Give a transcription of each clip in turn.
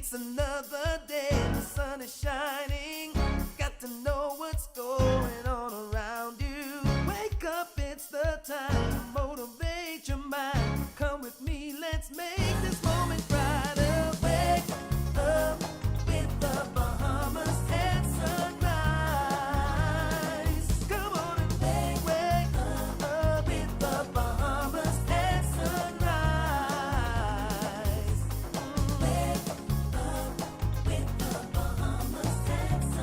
It's another day, the sun is shining. Got to know what's going on around you. Wake up, it's the time to motivate your mind. Come with me, let's make this moment brighter. Wake up with the Bahamas at sunrise. Come on and wake up with the Bahamas at sunrise. Wake up with the Bahamas at sunrise.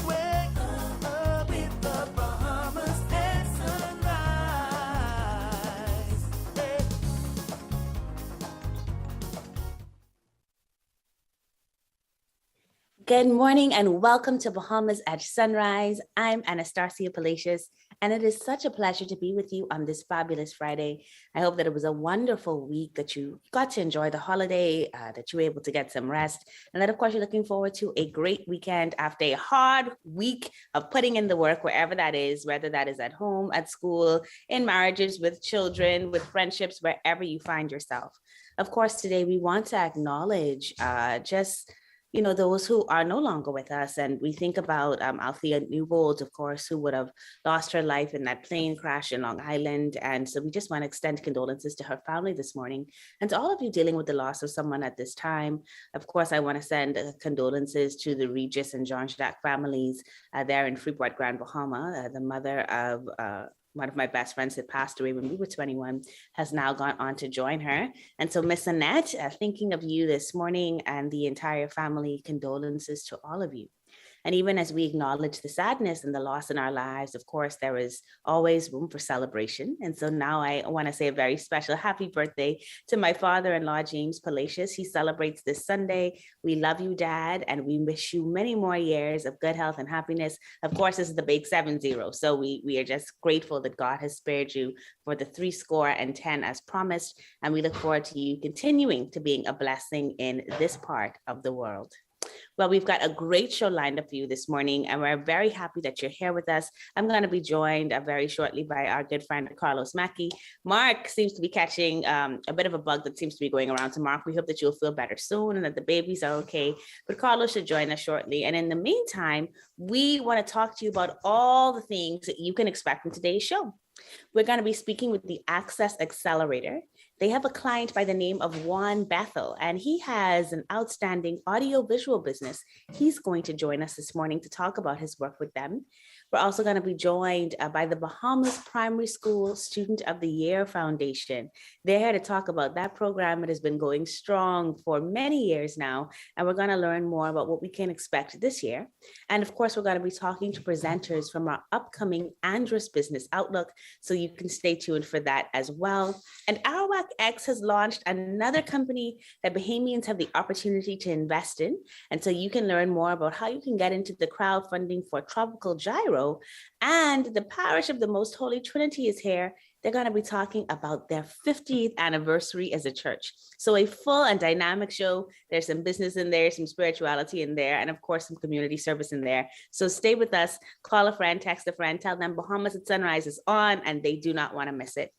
Wake up with the Bahamas at sunrise. Good morning and welcome to Bahamas at Sunrise. I'm Anastasia Palacios, and it is such a pleasure to be with you on this fabulous Friday. I hope that it was a wonderful week, that you got to enjoy the holiday, that you were able to get some rest, and that of course you're looking forward to a great weekend after a hard week of putting in the work wherever that is, whether that is at home, at school, in marriages, with children, with friendships, wherever you find yourself. Of course, today we want to acknowledge those who are no longer with us. And we think about Althea Newbold, of course, who would have lost her life in that plane crash in Long Island. And so we just want to extend condolences to her family this morning. And to all of you dealing with the loss of someone at this time, of course, I want to send condolences to the Regis and Jean-Jacques families there in Freeport, Grand Bahama. The mother of one of my best friends that passed away when we were 21 has now gone on to join her. And so Miss Annette, thinking of you this morning and the entire family, condolences to all of you. And even as we acknowledge the sadness and the loss in our lives, of course, there is always room for celebration. And so now I want to say a very special happy birthday to my father-in-law, James Palacios. He celebrates this Sunday. We love you, Dad, and we wish you many more years of good health and happiness. Of course, this is the big 70. So we are just grateful that God has spared you for the 10 as promised. And we look forward to you continuing to being a blessing in this part of the world. Well, we've got a great show lined up for you this morning, and we're very happy that you're here with us. I'm going to be joined very shortly by our good friend, Carlos Mackey. Mark seems to be catching a bit of a bug that seems to be going around. So Mark, we hope that you'll feel better soon and that the babies are okay. But Carlos should join us shortly. And in the meantime, we want to talk to you about all the things that you can expect from today's show. We're going to be speaking with the Access Accelerator. They have a client by the name of Juan Bethel, and he has an outstanding audio-visual business. He's going to join us this morning to talk about his work with them. We're also going to be joined by the Bahamas Primary School Student of the Year Foundation. They're here to talk about that program. It has been going strong for many years now, and we're going to learn more about what we can expect this year. And of course, we're going to be talking to presenters from our upcoming Andros Business Outlook, so you can stay tuned for that as well. And ArawakX has launched another company that Bahamians have the opportunity to invest in. And so you can learn more about how you can get into the crowdfunding for Tropical Gyro. And the parish of the Most Holy Trinity is here. They're going to be talking about their 50th anniversary as a church. So a full and dynamic show. There's some business in there, some spirituality in there, and of course, some community service in there. So stay with us, call a friend, text a friend, tell them Bahamas at Sunrise is on and they do not want to miss it.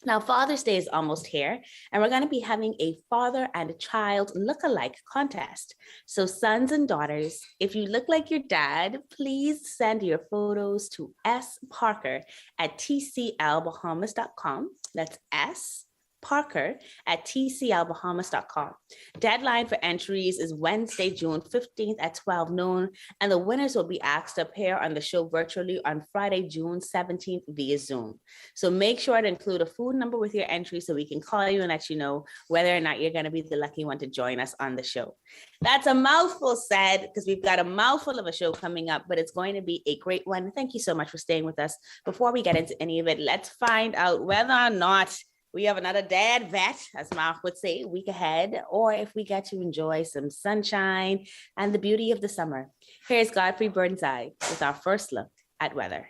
Now, Father's Day is almost here, and we're going to be having a father and a child look-alike contest. So sons and daughters, if you look like your dad, please send your photos to sparker@tclbahamas.com. That's Parker@tclbahamas.com. Deadline for entries is Wednesday, June 15th at 12 noon, and the winners will be asked to appear on the show virtually on Friday, June 17th via Zoom. So make sure to include a phone number with your entry so we can call you and let you know whether or not you're going to be the lucky one to join us on the show. That's a mouthful said, because we've got a mouthful of a show coming up, but it's going to be a great one. Thank you so much for staying with us. Before we get into any of it, let's find out whether or not we have another dad vet, as Mark would say, week ahead, or if we get to enjoy some sunshine and the beauty of the summer. Here's Godfrey Burnside with our first look at weather.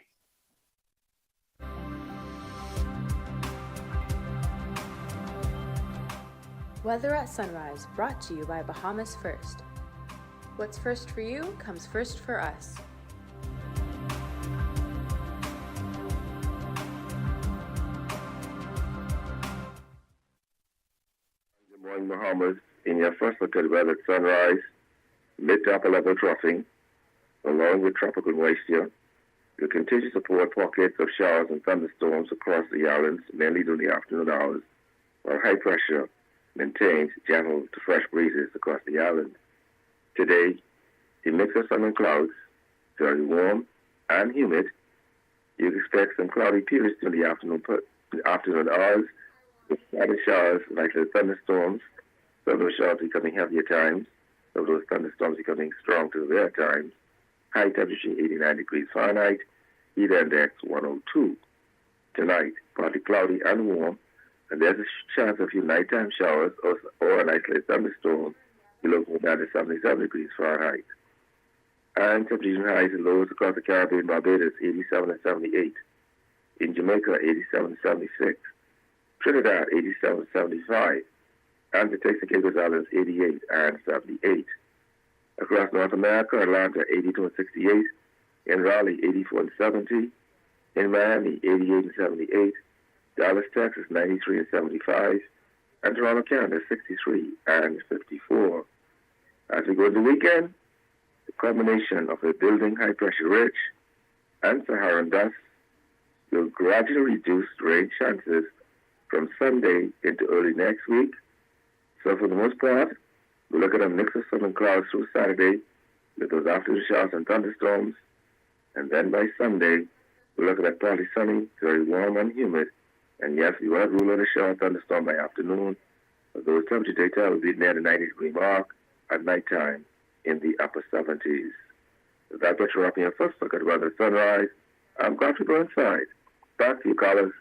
Weather at Sunrise, brought to you by Bahamas First. What's first for you comes first for us. morning, Bahamas. In your first look at weather at sunrise, mid to upper level troughing, along with tropical moisture. Will continue to support pockets of showers and thunderstorms across the islands, mainly during the afternoon hours, while high pressure maintains gentle to fresh breezes across the island. Today, the mix of sun and clouds, very warm and humid. You expect some cloudy periods during the afternoon hours, with scattered showers, likely thunderstorms. Some of those showers becoming heavy at times, some of those thunderstorms becoming strong to rare times. High temperature 89 degrees Fahrenheit, heat index 102. Tonight, partly cloudy and warm, and there's a chance of a few nighttime showers or an isolated thunderstorm. You're looking down to 77 degrees Fahrenheit. And temperature highs and lows across the Caribbean, Barbados 87 and 78. In Jamaica 87 and 76. Trinidad 87 and 75. And the Texas and Caicos Islands 88 and 78. Across North America, Atlanta 82 and 68. In Raleigh 84 and 70. In Miami 88 and 78. Dallas, Texas 93 and 75. And Toronto, Canada 63 and 54. As we go to the weekend, the combination of a building high-pressure ridge and Saharan dust will gradually reduce rain chances from Sunday into early next week. So for the most part, we'll look at a mix of sun and clouds through Saturday with those afternoon showers and thunderstorms. And then by Sunday, we'll look at that partly sunny, very warm and humid. And yes, we will have rule of the shower and thunderstorm by afternoon. But those temperature data will be near the 90-degree mark at nighttime in the upper 70s. With that, but you're up in your first look at weather at sunrise. I'm glad to go inside. Back to you, callers.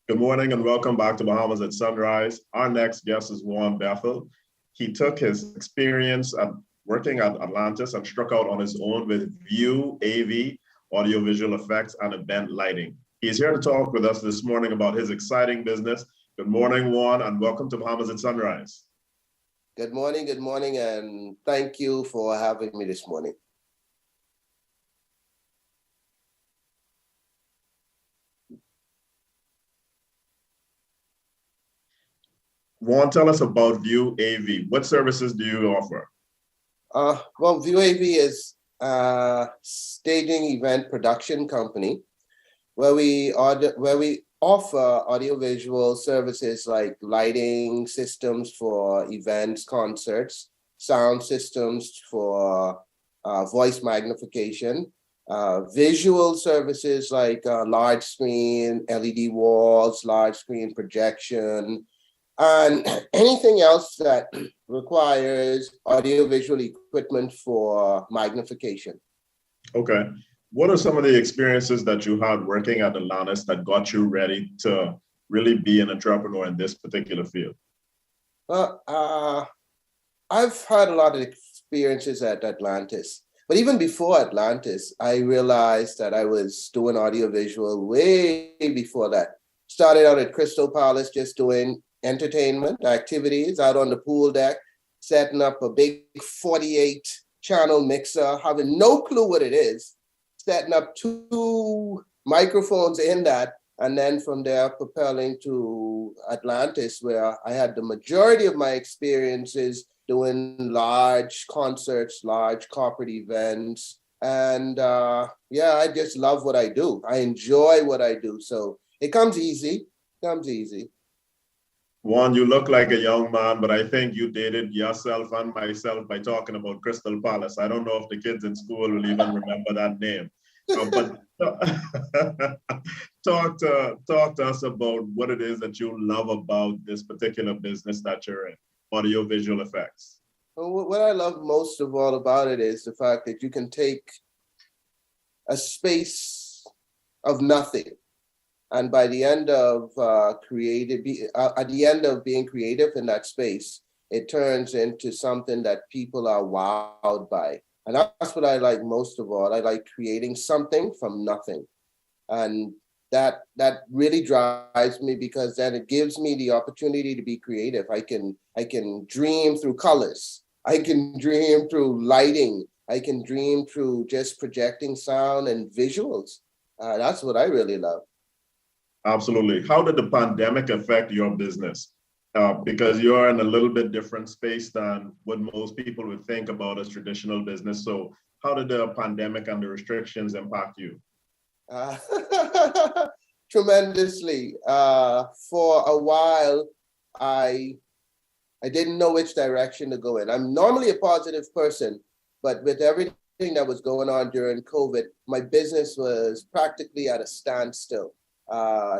Good morning and welcome back to Bahamas at Sunrise. Our next guest is Juan Bethel. He took his experience at working at Atlantis and struck out on his own with Vue-AV, audiovisual effects, and event lighting. He's here to talk with us this morning about his exciting business. Good morning, Juan, and welcome to Bahamas at Sunrise. Good morning, and thank you for having me this morning. Juan, tell us about Vue-AV. What services do you offer? Well, Vue-AV is a staging event production company where we offer audiovisual services like lighting systems for events, concerts, sound systems for voice magnification, visual services like large screen, LED walls, large screen projection, and anything else that requires audiovisual equipment for magnification. Okay. What are some of the experiences that you had working at Atlantis that got you ready to really be an entrepreneur in this particular field? Well, I've had a lot of experiences at Atlantis. But even before Atlantis, I realized that I was doing audiovisual way before that. Started out at Crystal Palace just doing entertainment activities out on the pool deck, setting up a big 48 channel mixer, having no clue what it is, setting up 2 microphones in that, and then from there propelling to Atlantis, where I had the majority of my experiences doing large concerts, large corporate events. And yeah, I just love what I do. I enjoy what I do. So it comes easy. Juan, you look like a young man, but I think you dated yourself and myself by talking about Crystal Palace. I don't know if the kids in school will even remember that name. But talk to us about what it is that you love about this particular business that you're in, audio-visual effects. Well, what I love most of all about it is the fact that you can take a space of nothing, and by the end of being creative in that space, it turns into something that people are wowed by. And that's what I like most of all. I like creating something from nothing. And that really drives me, because then it gives me the opportunity to be creative. I can dream through colors. I can dream through lighting. I can dream through just projecting sound and visuals. That's what I really love. Absolutely. How did the pandemic affect your business? Because you're in a little bit different space than what most people would think about as traditional business. So how did the pandemic and the restrictions impact you? Tremendously. For a while, I didn't know which direction to go in. I'm normally a positive person, but with everything that was going on during COVID, my business was practically at a standstill.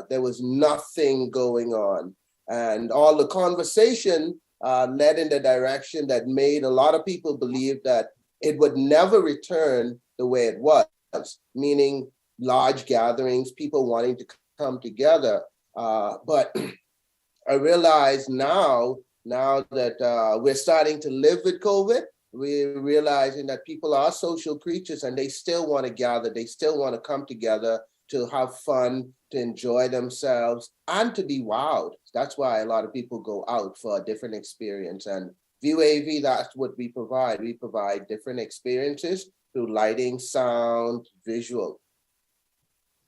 There was nothing going on. And all the conversation led in the direction that made a lot of people believe that it would never return the way it was, meaning large gatherings, people wanting to come together. But I realize now that we're starting to live with COVID, we're realizing that people are social creatures and they still want to gather. They still want to come together to have fun, to enjoy themselves, and to be wowed. That's why a lot of people go out for a different experience. And Vue-AV, that's what we provide. We provide different experiences through lighting, sound, visual.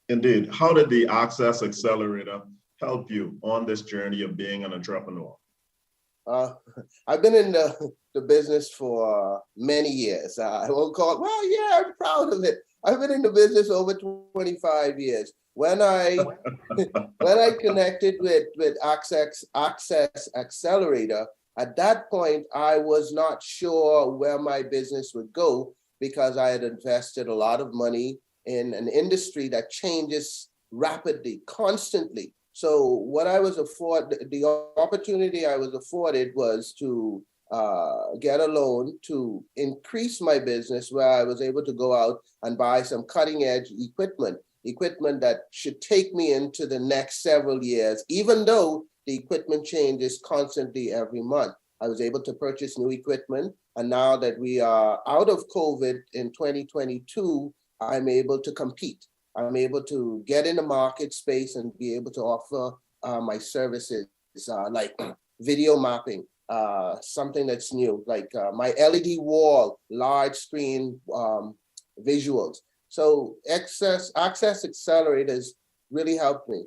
Indeed. How did the Access Accelerator help you on this journey of being an entrepreneur? I've been in the business for many years. I won't call it, well, yeah, I'm proud of it. I've been in the business over 25 years. When I connected with Access Accelerator, at that point, I was not sure where my business would go because I had invested a lot of money in an industry that changes rapidly, constantly. So what I was the opportunity I was afforded was to get a loan to increase my business, where I was able to go out and buy some cutting edge equipment that should take me into the next several years, even though the equipment changes constantly every month. I was able to purchase new equipment. And now that we are out of COVID in 2022, I'm able to compete. I'm able to get in the market space and be able to offer my services like video mapping, something that's new, like my LED wall, large screen visuals. So Access Accelerators really helped me.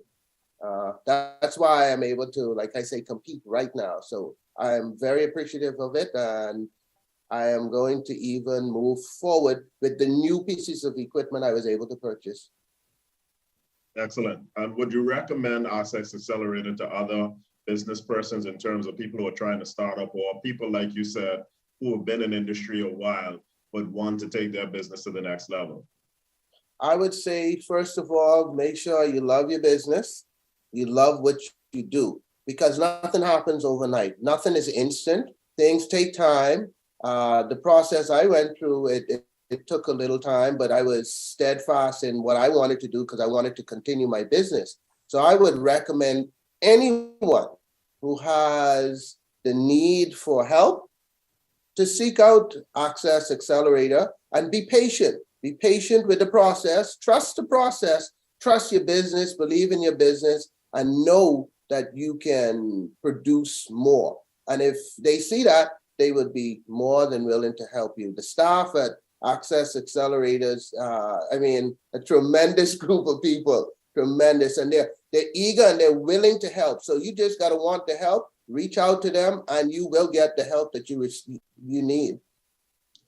That's why I'm able to, like I say, compete right now. So I'm very appreciative of it, and I am going to even move forward with the new pieces of equipment I was able to purchase. Excellent. And would you recommend Access Accelerator to other business persons in terms of people who are trying to start up, or people like you said, who have been in industry a while, but want to take their business to the next level? I would say, first of all, make sure you love your business. You love what you do, because nothing happens overnight. Nothing is instant. Things take time. The process I went through, it took a little time, but I was steadfast in what I wanted to do because I wanted to continue my business. So I would recommend anyone who has the need for help to seek out Access Accelerator and be patient. Be patient with the process. Trust the process. Trust your business. Believe in your business, and know that you can produce more. And if they see that, they would be more than willing to help you. The staff at Access Accelerators, a tremendous group of people, tremendous, and they're eager and they're willing to help. So you just got to want to help, reach out to them, and you will get the help that you need.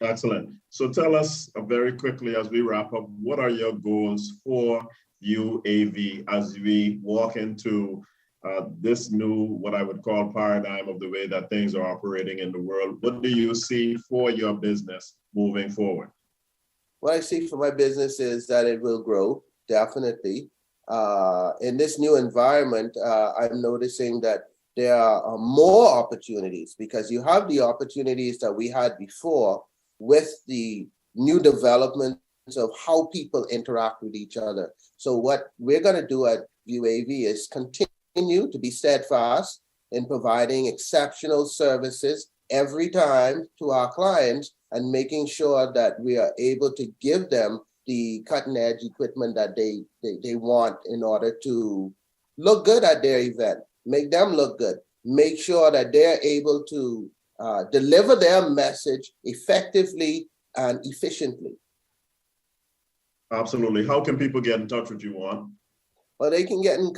Excellent. So tell us very quickly as we wrap up, what are your goals for Vue-AV as we walk into this new, what I would call, paradigm of the way that things are operating in the world? What do you see for your business moving forward? What I see for my business is that it will grow, definitely. In this new environment, I'm noticing that there are more opportunities, because you have the opportunities that we had before with the new developments of how people interact with each other. So what we're going to do at Vue-AV is continue to be steadfast in providing exceptional services every time to our clients, and making sure that we are able to give them the cutting edge equipment that they want in order to look good at their event, make them look good, make sure that they're able to deliver their message effectively and efficiently. Absolutely. How can people get in touch with you, Juan? Well, they can get in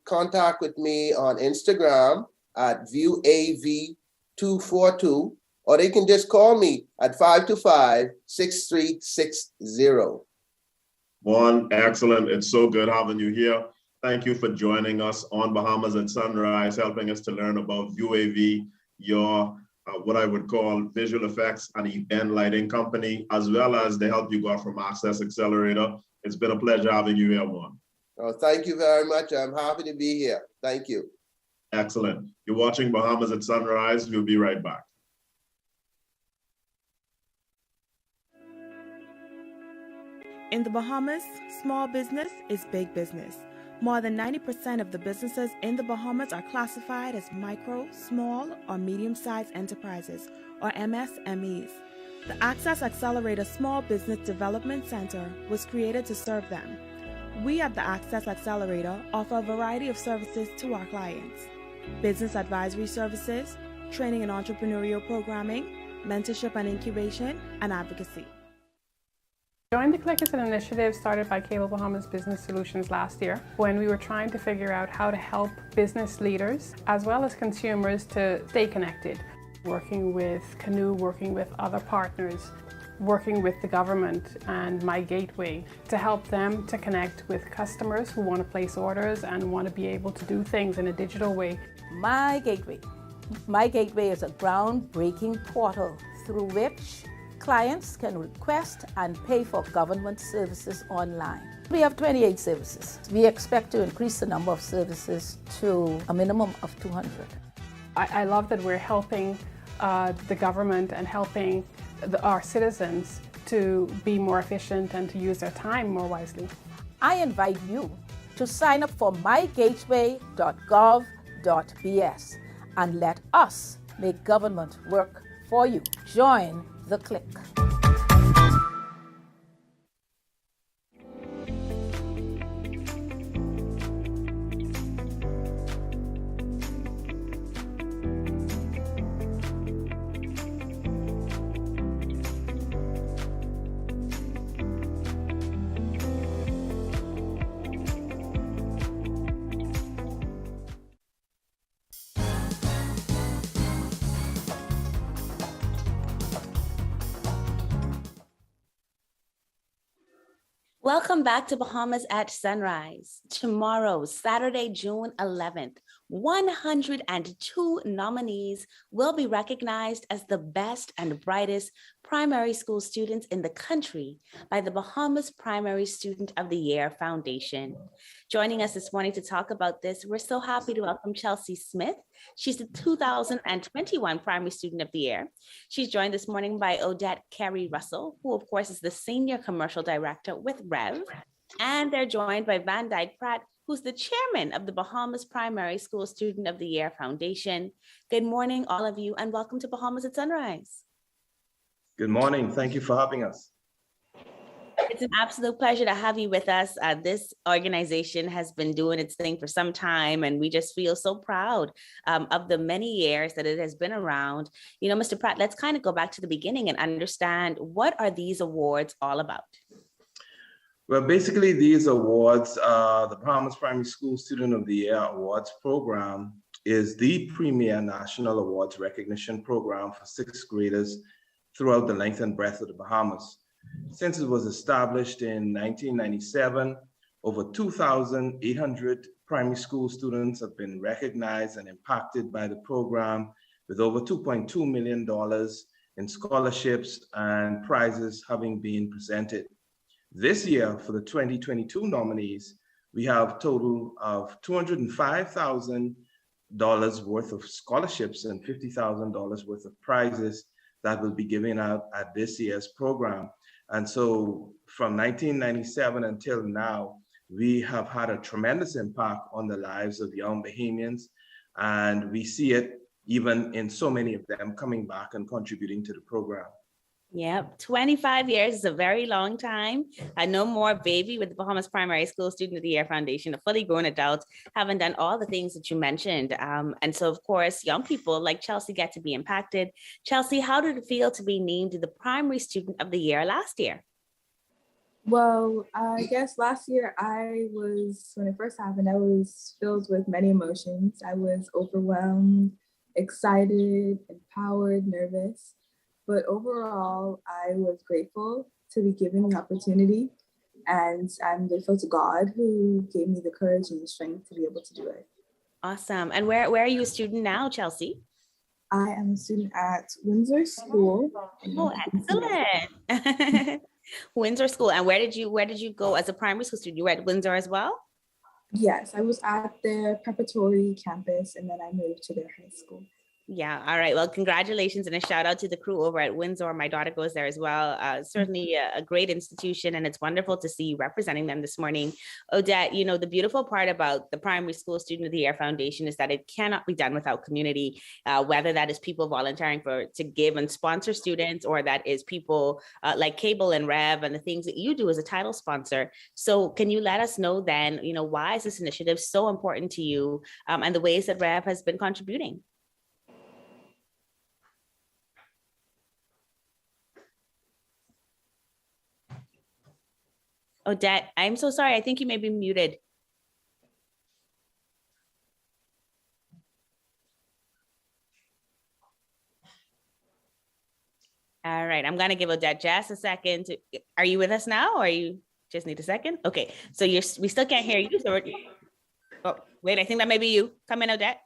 contact with me on Instagram at Vue-AV242, or they can just call me at 525-6360. Juan, excellent. It's so good having you here. Thank you for joining us on Bahamas at Sunrise, helping us to learn about Vue-AV, your what I would call visual effects and event lighting company, as well as the help you got from Access Accelerator. It's been a pleasure having you here, Juan. Oh, thank you very much. I'm happy to be here. Thank you. Excellent. You're watching Bahamas at Sunrise. We'll be right back. In the Bahamas, small business is big business. More than 90% of the businesses in the Bahamas are classified as micro, small, or medium-sized enterprises, or MSMEs. The Access Accelerator Small Business Development Center was created to serve them. We at the Access Accelerator offer a variety of services to our clients: business advisory services, training and entrepreneurial programming, mentorship and incubation, and advocacy. Join the Click is an initiative started by Cable Bahamas Business Solutions last year when we were trying to figure out how to help business leaders as well as consumers to stay connected. Working with Canoe, working with other partners, working with the government and My Gateway to help them to connect with customers who want to place orders and want to be able to do things in a digital way. My Gateway. My Gateway is a groundbreaking portal through which clients can request and pay for government services online. We have 28 services. We expect to increase the number of services to a minimum of 200. I love that we're helping the government and helping our citizens to be more efficient and to use their time more wisely. I invite you to sign up for mygateway.gov.bs and let us make government work for you. Join the Click. Welcome back to Bahamas at Sunrise. Tomorrow, Saturday, June 11th, 102 nominees will be recognized as the best and brightest primary school students in the country by the Bahamas Primary Student of the Year Foundation. Joining us this morning to talk about this, we're so happy to welcome Chelsea Smith. She's the 2021 Primary Student of the Year. She's joined this morning by Odette Carey-Russell, who of course is the Senior Commercial Director with Reverend. And they're joined by Vandyke Pratt, who's the chairman of the Bahamas Primary School Student of the Year Foundation. Good morning, all of you, and welcome to Bahamas at Sunrise. Good morning. Thank you for having us. It's an absolute pleasure to have you with us. This organization has been doing its thing for some time, and we just feel so proud of the many years that it has been around. You know, Mr. Pratt, let's kind of go back to the beginning and understand, what are these awards all about? Well, basically, these awards, the Bahamas Primary School Student of the Year Awards program is the premier national awards recognition program for sixth graders throughout the length and breadth of the Bahamas. Since it was established in 1997, over 2,800 primary school students have been recognized and impacted by the program, with over $2.2 million in scholarships and prizes having been presented. This year, for the 2022 nominees, we have a total of $205,000 worth of scholarships and $50,000 worth of prizes that will be given out at this year's program. And so from 1997 until now, we have had a tremendous impact on the lives of young Bahamians. And we see it even in so many of them coming back and contributing to the program. Yep, 25 years is a very long time. I no more baby with the Bahamas Primary School Student of the Year Foundation, a fully grown adult, having done all the things that you mentioned. And so, of course, young people like Chelsea get to be impacted. Chelsea, how did it feel to be named the Primary Student of the Year last year? Well, I guess last year when it first happened, I was filled with many emotions. I was overwhelmed, excited, empowered, nervous. But overall, I was grateful to be given the opportunity, and I'm grateful to God who gave me the courage and the strength to be able to do it. Awesome. And where are you a student now, Chelsea? I am a student at Windsor School. Oh, excellent. Windsor School. And where did you go as a primary school student? You were at Windsor as well? Yes, I was at their preparatory campus, and then I moved to their high school. Yeah. All right. Well, congratulations and a shout out to the crew over at Windsor. My daughter goes there as well. Certainly a great institution, and it's wonderful to see you representing them this morning. Odette, you know, the beautiful part about the Primary School Student of the Year Foundation is that it cannot be done without community, whether that is people volunteering to give and sponsor students, or that is people like Cable and Rev and the things that you do as a title sponsor. So can you let us know then, you know, why is this initiative so important to you, and the ways that Rev has been contributing? Odette, I'm so sorry. I think you may be muted. All right, I'm gonna give Odette just a second. Are you with us now, or you just need a second? Okay, so we still can't hear you. So oh, wait, I think that may be you. Come in, Odette.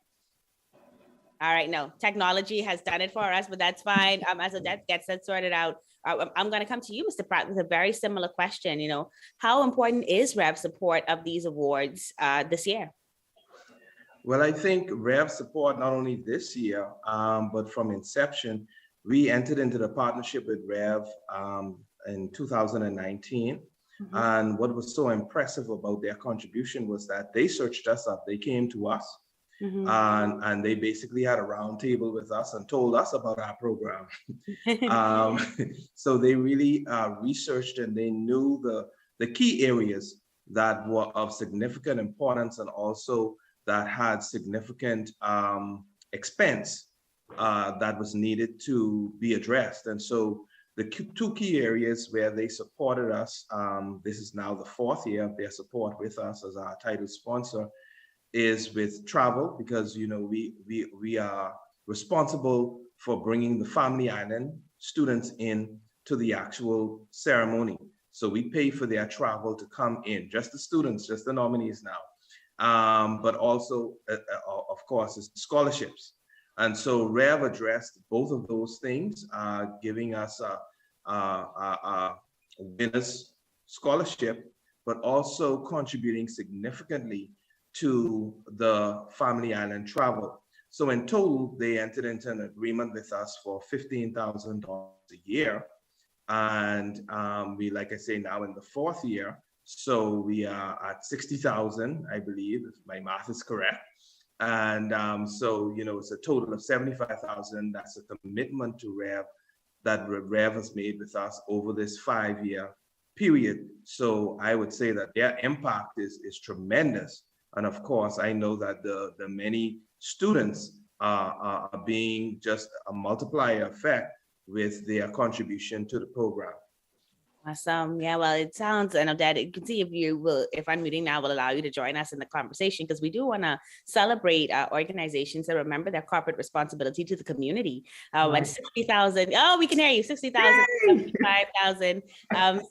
All right, no, technology has done it for us, but that's fine. As Odette gets that sorted out, I'm going to come to you, Mr. Pratt, with a very similar question. You know, how important is Rev's support of these awards this year? Well, I think Rev's support not only this year, but from inception, we entered into the partnership with Rev in 2019. Mm-hmm. And what was so impressive about their contribution was that they searched us up. They came to us. Mm-hmm. And they basically had a round table with us and told us about our program. So they really researched, and they knew the key areas that were of significant importance, and also that had significant expense that was needed to be addressed. And so the two key areas where they supported us, this is now the 4th year of their support with us as our title sponsor, is with travel, because, you know, we are responsible for bringing the Family Island students in to the actual ceremony. So we pay for their travel to come in, just the students, just the nominees now, but also, of course, it's scholarships. And so Rev addressed both of those things, giving us a winner's scholarship, but also contributing significantly to the Family Island travel. So in total, they entered into an agreement with us for $15,000 a year. And we, like I say, now in the 4th year. So we are at 60,000, I believe, if my math is correct. And so, you know, it's a total of 75,000. That's a commitment to Rev that Rev has made with us over this 5-year period. So I would say that their impact is tremendous. And of course, I know that the many students are being just a multiplier effect with their contribution to the program. Awesome. Yeah, well, it sounds, and Odette, you can see if unmuting now will allow you to join us in the conversation, because we do want to celebrate organizations that remember their corporate responsibility to the community. When 60,000, oh, we can hear you, 60,000, 75,000,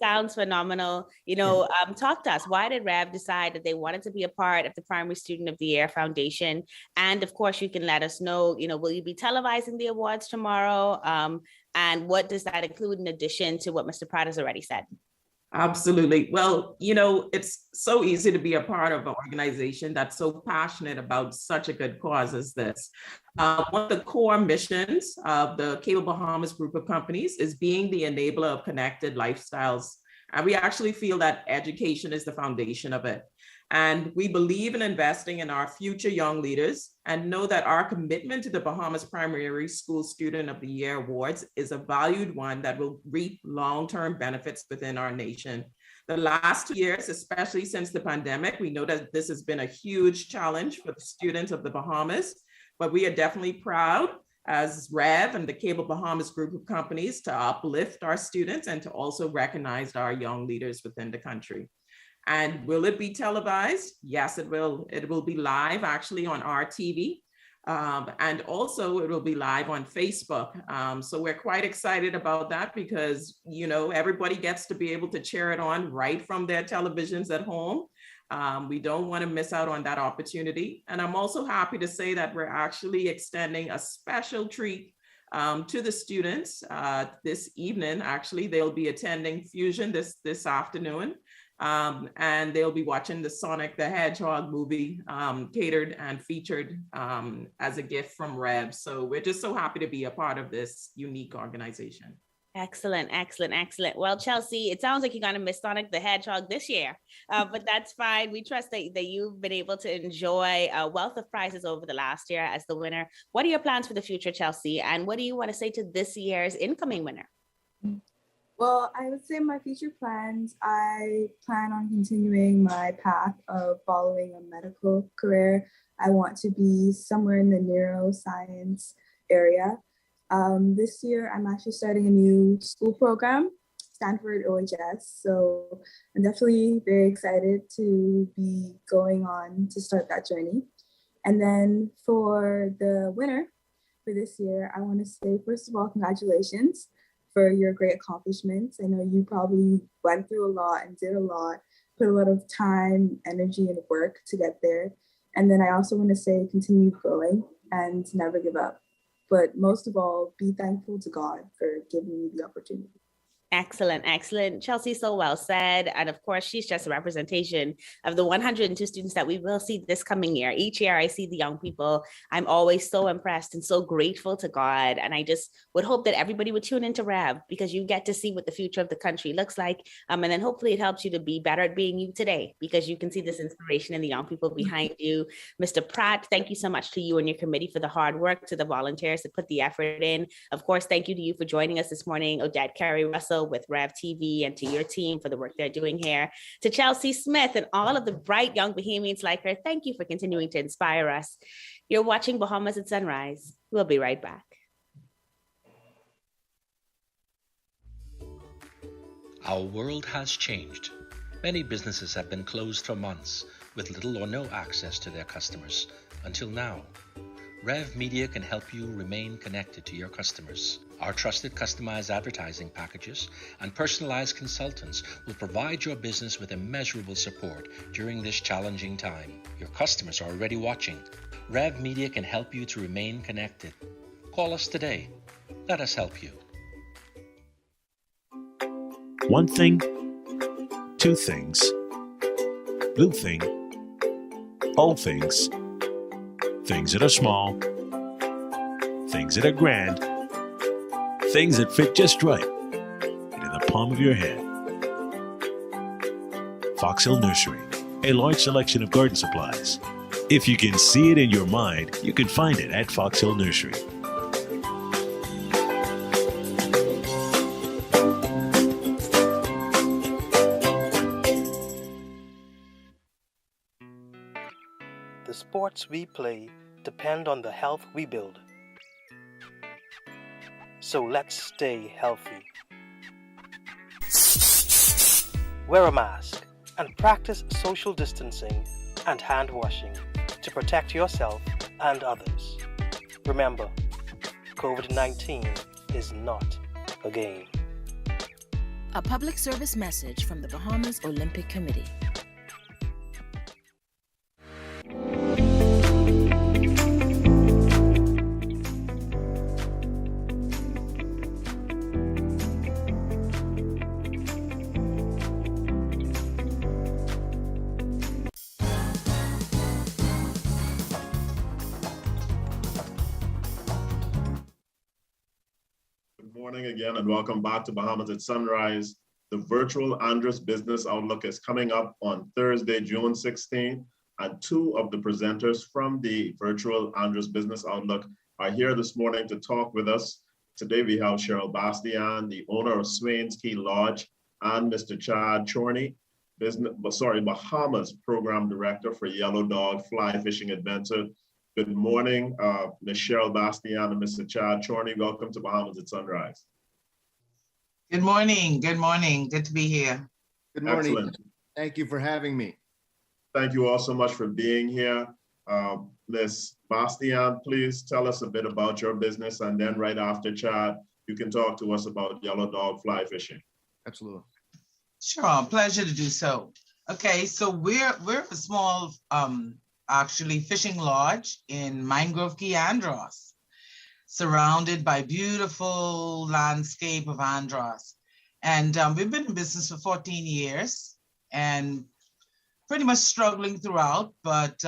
sounds phenomenal. You know, talk to us. Why did Rev decide that they wanted to be a part of the Primary Student of the Year Foundation? And of course, you can let us know, you know, will you be televising the awards tomorrow? And what does that include in addition to what Mr. Pratt has already said? Absolutely. Well, you know, it's so easy to be a part of an organization that's so passionate about such a good cause as this. One of the core missions of the Cable Bahamas group of companies is being the enabler of connected lifestyles. And we actually feel that education is the foundation of it. And we believe in investing in our future young leaders and know that our commitment to the Bahamas Primary School Student of the Year Awards is a valued one that will reap long-term benefits within our nation. The last 2 years, especially since the pandemic, we know that this has been a huge challenge for the students of the Bahamas, but we are definitely proud as Rev and the Cable Bahamas group of companies to uplift our students and to also recognize our young leaders within the country. And will it be televised? Yes, it will. It will be live actually on our TV. And also it will be live on Facebook. So we're quite excited about that because, you know, everybody gets to be able to cheer it on right from their televisions at home. We don't want to miss out on that opportunity. And I'm also happy to say that we're actually extending a special treat to the students this evening. Actually, they'll be attending Fusion this afternoon. And they'll be watching the Sonic the Hedgehog movie catered and featured as a gift from Rev. So we're just so happy to be a part of this unique organization. Excellent, excellent, excellent. Well, Chelsea, it sounds like you're going to miss Sonic the Hedgehog this year, but that's fine. We trust that you've been able to enjoy a wealth of prizes over the last year as the winner. What are your plans for the future, Chelsea? And what do you want to say to this year's incoming winner? Well, I would say my future plans, I plan on continuing my path of following a medical career. I want to be somewhere in the neuroscience area. This year, I'm actually starting a new school program, Stanford OHS. So I'm definitely very excited to be going on to start that journey. And then for the winner for this year, I want to say, first of all, congratulations for your great accomplishments. I know you probably went through a lot and did a lot, put a lot of time, energy, and work to get there. And then I also want to say continue growing and never give up. But most of all, be thankful to God for giving you the opportunity. Excellent, excellent. Chelsea, so well said. And of course, she's just a representation of the 102 students that we will see this coming year. Each year I see the young people. I'm always so impressed and so grateful to God. And I just would hope that everybody would tune into Rev because you get to see what the future of the country looks like. And then hopefully it helps you to be better at being you today because you can see this inspiration in the young people behind you. Mr. Pratt, thank you so much to you and your committee for the hard work, to the volunteers that put the effort in. Of course, thank you to you for joining us this morning, Odette, Carey-Russell with Rev TV, and to your team for the work they're doing here. To Chelsea Smith and all of the bright young Bahamians like her, thank you for continuing to inspire us. You're watching Bahamas at Sunrise. We'll be right back. Our world has changed. Many businesses have been closed for months with little or no access to their customers until now. Rev Media can help you remain connected to your customers. Our trusted customized advertising packages and personalized consultants will provide your business with immeasurable support during this challenging time. Your customers are already watching. Rev Media can help you to remain connected. Call us today. Let us help you. One thing, two things, blue thing, all things, things that are small, things that are grand, things that fit just right, and in the palm of your hand. Fox Hill Nursery, a large selection of garden supplies. If you can see it in your mind, you can find it at Fox Hill Nursery. The sports we play depend on the health we build. So let's stay healthy. Wear a mask and practice social distancing and hand washing to protect yourself and others. Remember, COVID-19 is not a game. A public service message from the Bahamas Olympic Committee. Good morning again and welcome back to Bahamas at Sunrise. The virtual Andros Business Outlook is coming up on Thursday, June 16th, and two of the presenters from the virtual Andros Business Outlook are here this morning to talk with us. Today we have Cheryl Bastian, the owner of Swains Key Lodge, and Mr. Chad Chorney, Bahamas Program Director for Yellow Dog Fly Fishing Adventure. Good morning, Ms. Cheryl Bastian and Mr. Chad Chorney. Welcome to Bahamas at Sunrise. Good morning. Good morning. Good to be here. Good morning. Excellent. Thank you for having me. Thank you all so much for being here. Ms. Bastian, please tell us a bit about your business, and then right after Chad, you can talk to us about Yellow Dog Fly Fishing. Absolutely. Sure, pleasure to do so. Okay, so we're a small, actually fishing lodge in Mangrove Key, Andros, surrounded by beautiful landscape of Andros. And we've been in business for 14 years and pretty much struggling throughout, but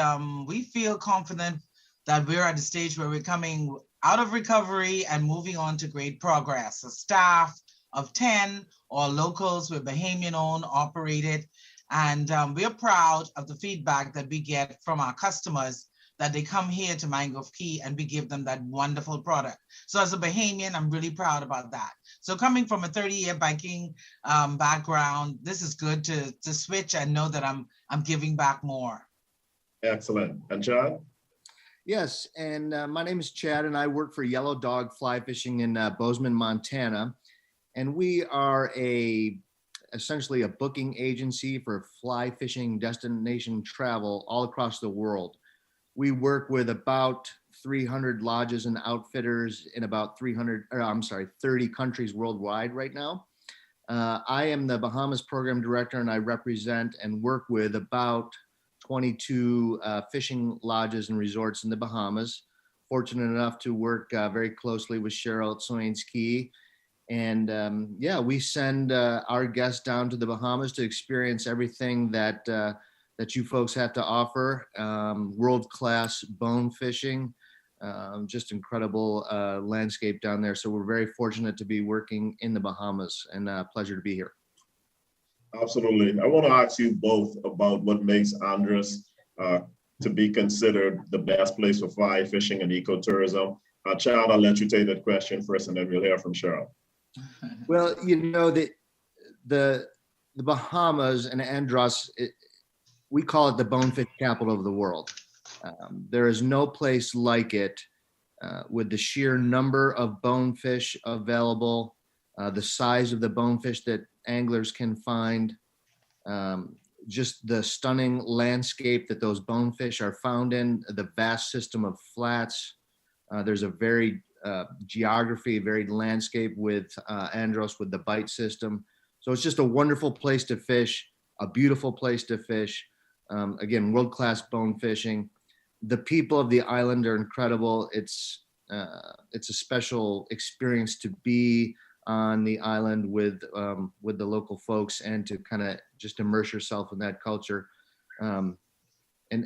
we feel confident that we're at a stage where we're coming out of recovery and moving on to great progress. A staff of 10, all locals, we're Bahamian owned, operated, and we're proud of the feedback that we get from our customers that they come here to Mangrove Key and we give them that wonderful product. So as a Bahamian, I'm really proud about that. So coming from a 30-year banking background, this is good to switch and know that I'm giving back more. Excellent. And Chad? Yes, and my name is Chad, and I work for Yellow Dog Fly Fishing in Bozeman, Montana. And we are essentially a booking agency for fly fishing destination travel all across the world. We work with about 300 lodges and outfitters in about 30 countries worldwide right now. I am the Bahamas Program Director, and I represent and work with about 22 fishing lodges and resorts in the Bahamas. Fortunate enough to work very closely with Cheryl at Swains Key. And yeah, we send our guests down to the Bahamas to experience everything that you folks have to offer. World-class bone fishing, just incredible landscape down there. So we're very fortunate to be working in the Bahamas, and pleasure to be here. Absolutely. I want to ask you both about what makes Andros to be considered the best place for fly fishing and ecotourism. Chad, I'll let you take that question first, and then we'll hear from Cheryl. Well, you know, the Bahamas and Andros, we call it the bonefish capital of the world. There is no place like it with the sheer number of bonefish available, the size of the bonefish that anglers can find, just the stunning landscape that those bonefish are found in, the vast system of flats. There's a varied geography, varied landscape with Andros with the bite system. So it's just a wonderful place to fish, a beautiful place to fish. Again, world-class bone fishing. The people of the island are incredible. It's a special experience to be on the island with the local folks and to kind of just immerse yourself in that culture. And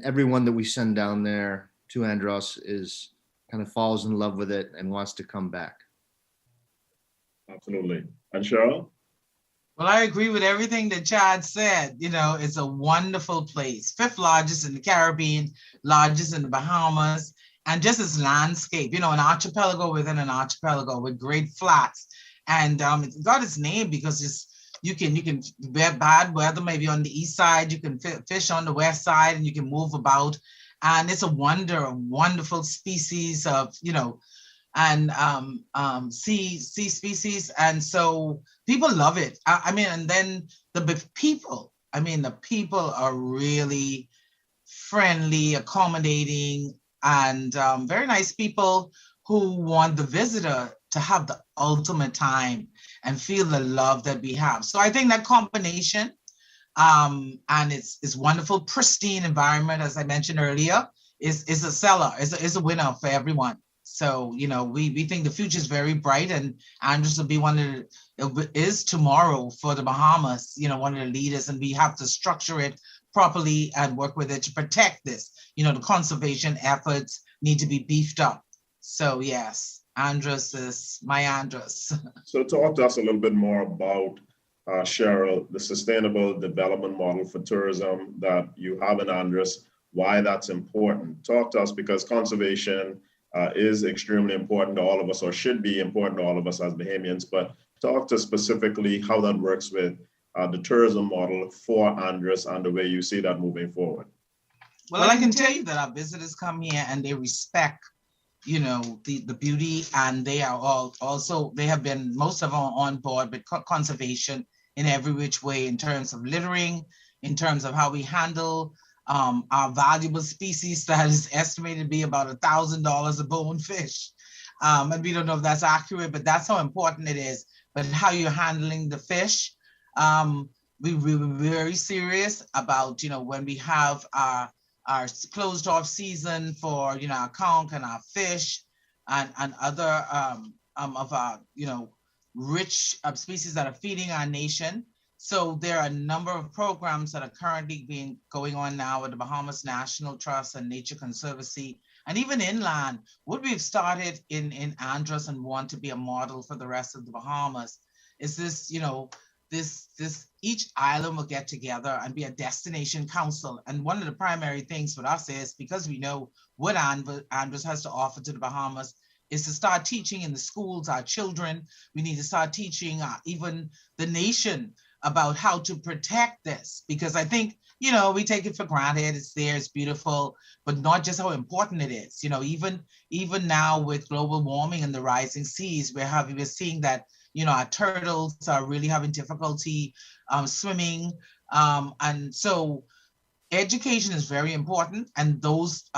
everyone that we send down there to Andros kind of falls in love with it and wants to come back. Absolutely. And Cheryl? Well, I agree with everything that Chad said. You know, it's a wonderful place. 5th largest in the Caribbean, largest in the Bahamas, and just this landscape, you know, an archipelago within an archipelago with great flats. And it got its name because you can bad weather, maybe on the east side, you can fish on the west side, and you can move about. And it's a wonderful species of, you know, and sea species. And so people love it. I mean, and then the people are really friendly, accommodating, and very nice people who want the visitor to have the ultimate time and feel the love that we have. So I think that combination, and it's wonderful, pristine environment, as I mentioned earlier, is a seller, is a winner for everyone. So, you know, we think the future is very bright, and Andros will be is tomorrow for the Bahamas, you know, one of the leaders, and we have to structure it properly and work with it to protect this. You know, the conservation efforts need to be beefed up. So yes, Andros is my Andros. So talk to us a little bit more about Cheryl, the sustainable development model for tourism that you have in Andros, why that's important. Talk to us, because conservation is extremely important to all of us, or should be important to all of us as Bahamians, but talk to specifically how that works with the tourism model for Andros and the way you see that moving forward. Well, I can tell you that our visitors come here and they respect, you know, the beauty, and they are all also, they have been, most of them on board with conservation in every which way, in terms of littering, in terms of how we handle our valuable species that is estimated to be about $1,000 a bonefish. And we don't know if that's accurate, but that's how important it is. But how you're handling the fish, we were very serious about, you know, when we have our closed off season for, you know, our conch and our fish and other of our, you know, rich species that are feeding our nation. So there are a number of programs that are currently going on now with the Bahamas National Trust and Nature Conservancy, and even inland. What we've started in Andros and want to be a model for the rest of the Bahamas is this, you know, this each island will get together and be a destination council. And one of the primary things for us is, because we know what Andros has to offer to the Bahamas, is to start teaching in the schools, our children. We need to start teaching even the nation about how to protect this, because I think, you know, we take it for granted. It's there, it's beautiful, but not just how important it is. You know, even now with global warming and the rising seas, we're seeing that, you know, our turtles are really having difficulty swimming. And so education is very important. And those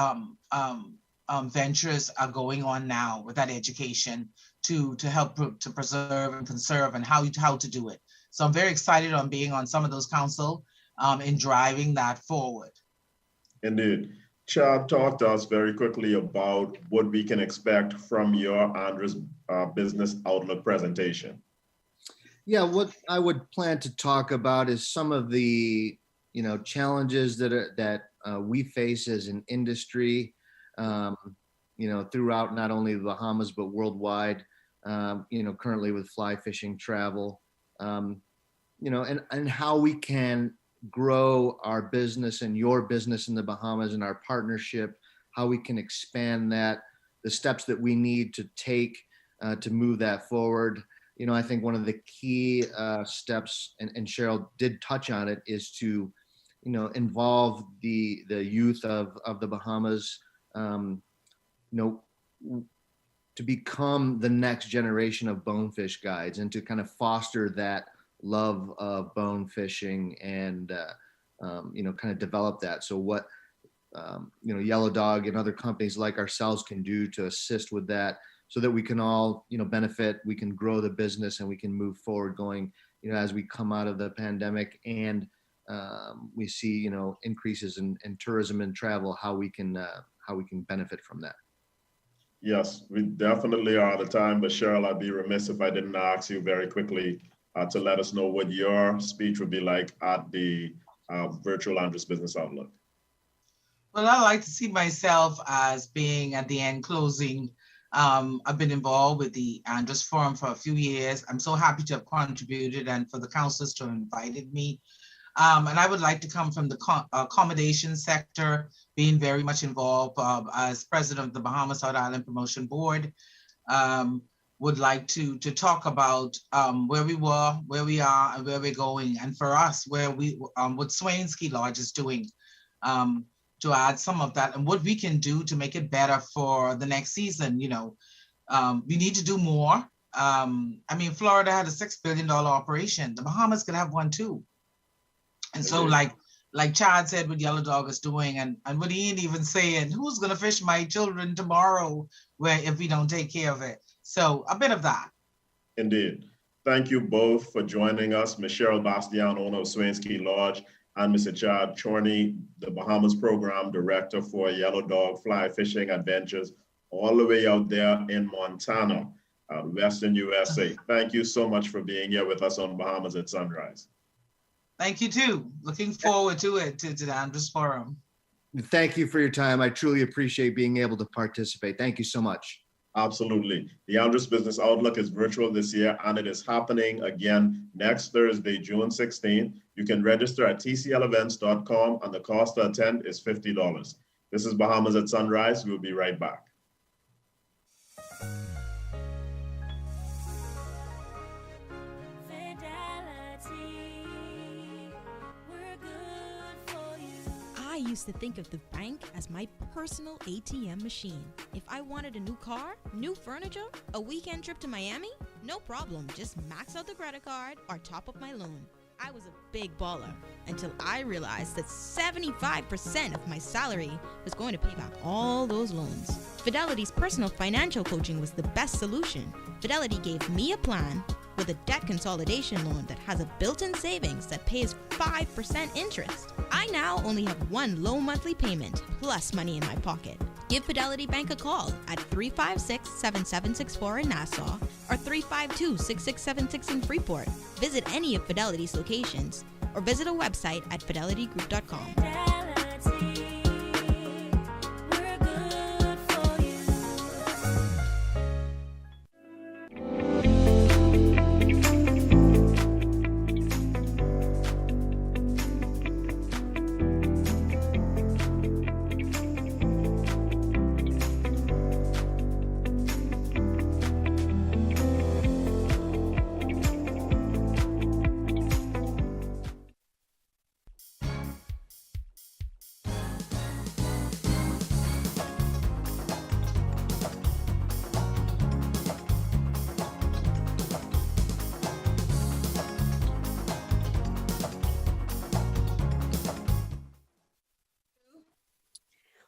ventures are going on now with that education to help to preserve and conserve and how to do it. So I'm very excited on being on some of those council in driving that forward. Indeed. Chad, talk to us very quickly about what we can expect from your Andros Business Outlook presentation. Yeah, what I would plan to talk about is some of the, you know, challenges that we face as an industry, you know, throughout not only the Bahamas but worldwide. You know, currently with fly fishing travel, you know, and how we can grow our business and your business in the Bahamas and our partnership, how we can expand that, the steps that we need to take to move that forward. You know, I think one of the key steps, and Cheryl did touch on it, is to, you know, involve the youth of the Bahamas, you know, to become the next generation of bonefish guides and to kind of foster that love of bone fishing and, you know, kind of develop that. So what, you know, Yellow Dog and other companies like ourselves can do to assist with that, so that we can all, you know, benefit, we can grow the business and we can move forward going, you know, as we come out of the pandemic and we see, you know, increases in tourism and travel, how we can benefit from that. Yes, we definitely are out of time, but Cheryl, I'd be remiss if I didn't ask you very quickly to let us know what your speech would be like at the virtual Andros Business Outlook. Well, I like to see myself as being at the end closing. I've been involved with the Andros Forum for a few years. I'm so happy to have contributed and for the councilors to have invited me. And I would like to come from the accommodation sector, being very much involved as president of the Bahamas South Island Promotion Board. Would like to talk about where we were, where we are, and where we're going. And for us, where we, what Swain Ski Lodge is doing, to add some of that and what we can do to make it better for the next season. You know, we need to do more. I mean, Florida had a $6 billion operation. The Bahamas could have one too. And so like Chad said, what Yellow Dog is doing, and what Ian even saying, who's gonna fish my children tomorrow if we don't take care of it? So a bit of that. Indeed. Thank you both for joining us. Ms. Cheryl Bastian, owner of Swain Ski Lodge, and Mr. Chad Chorney, the Bahamas Program Director for Yellow Dog Fly Fishing Adventures, all the way out there in Montana, Western USA. Thank you so much for being here with us on Bahamas at Sunrise. Thank you too. Looking forward to it, to the Andros Forum. Thank you for your time. I truly appreciate being able to participate. Thank you so much. Absolutely. The Andros Business Outlook is virtual this year, and it is happening again next Thursday, June 16th. You can register at tclevents.com, and the cost to attend is $50. This is Bahamas at Sunrise. We'll be right back. I used to think of the bank as my personal ATM machine. If I wanted a new car, new furniture, a weekend trip to Miami, no problem. Just max out the credit card or top up my loan. I was a big baller until I realized that 75% of my salary was going to pay back all those loans. Fidelity's personal financial coaching was the best solution. Fidelity gave me a plan with a debt consolidation loan that has a built-in savings that pays 5% interest. I now only have one low monthly payment plus money in my pocket. Give Fidelity Bank a call at 356-7764 in Nassau or 352-6676 in Freeport. Visit any of Fidelity's locations or visit a website at fidelitygroup.com.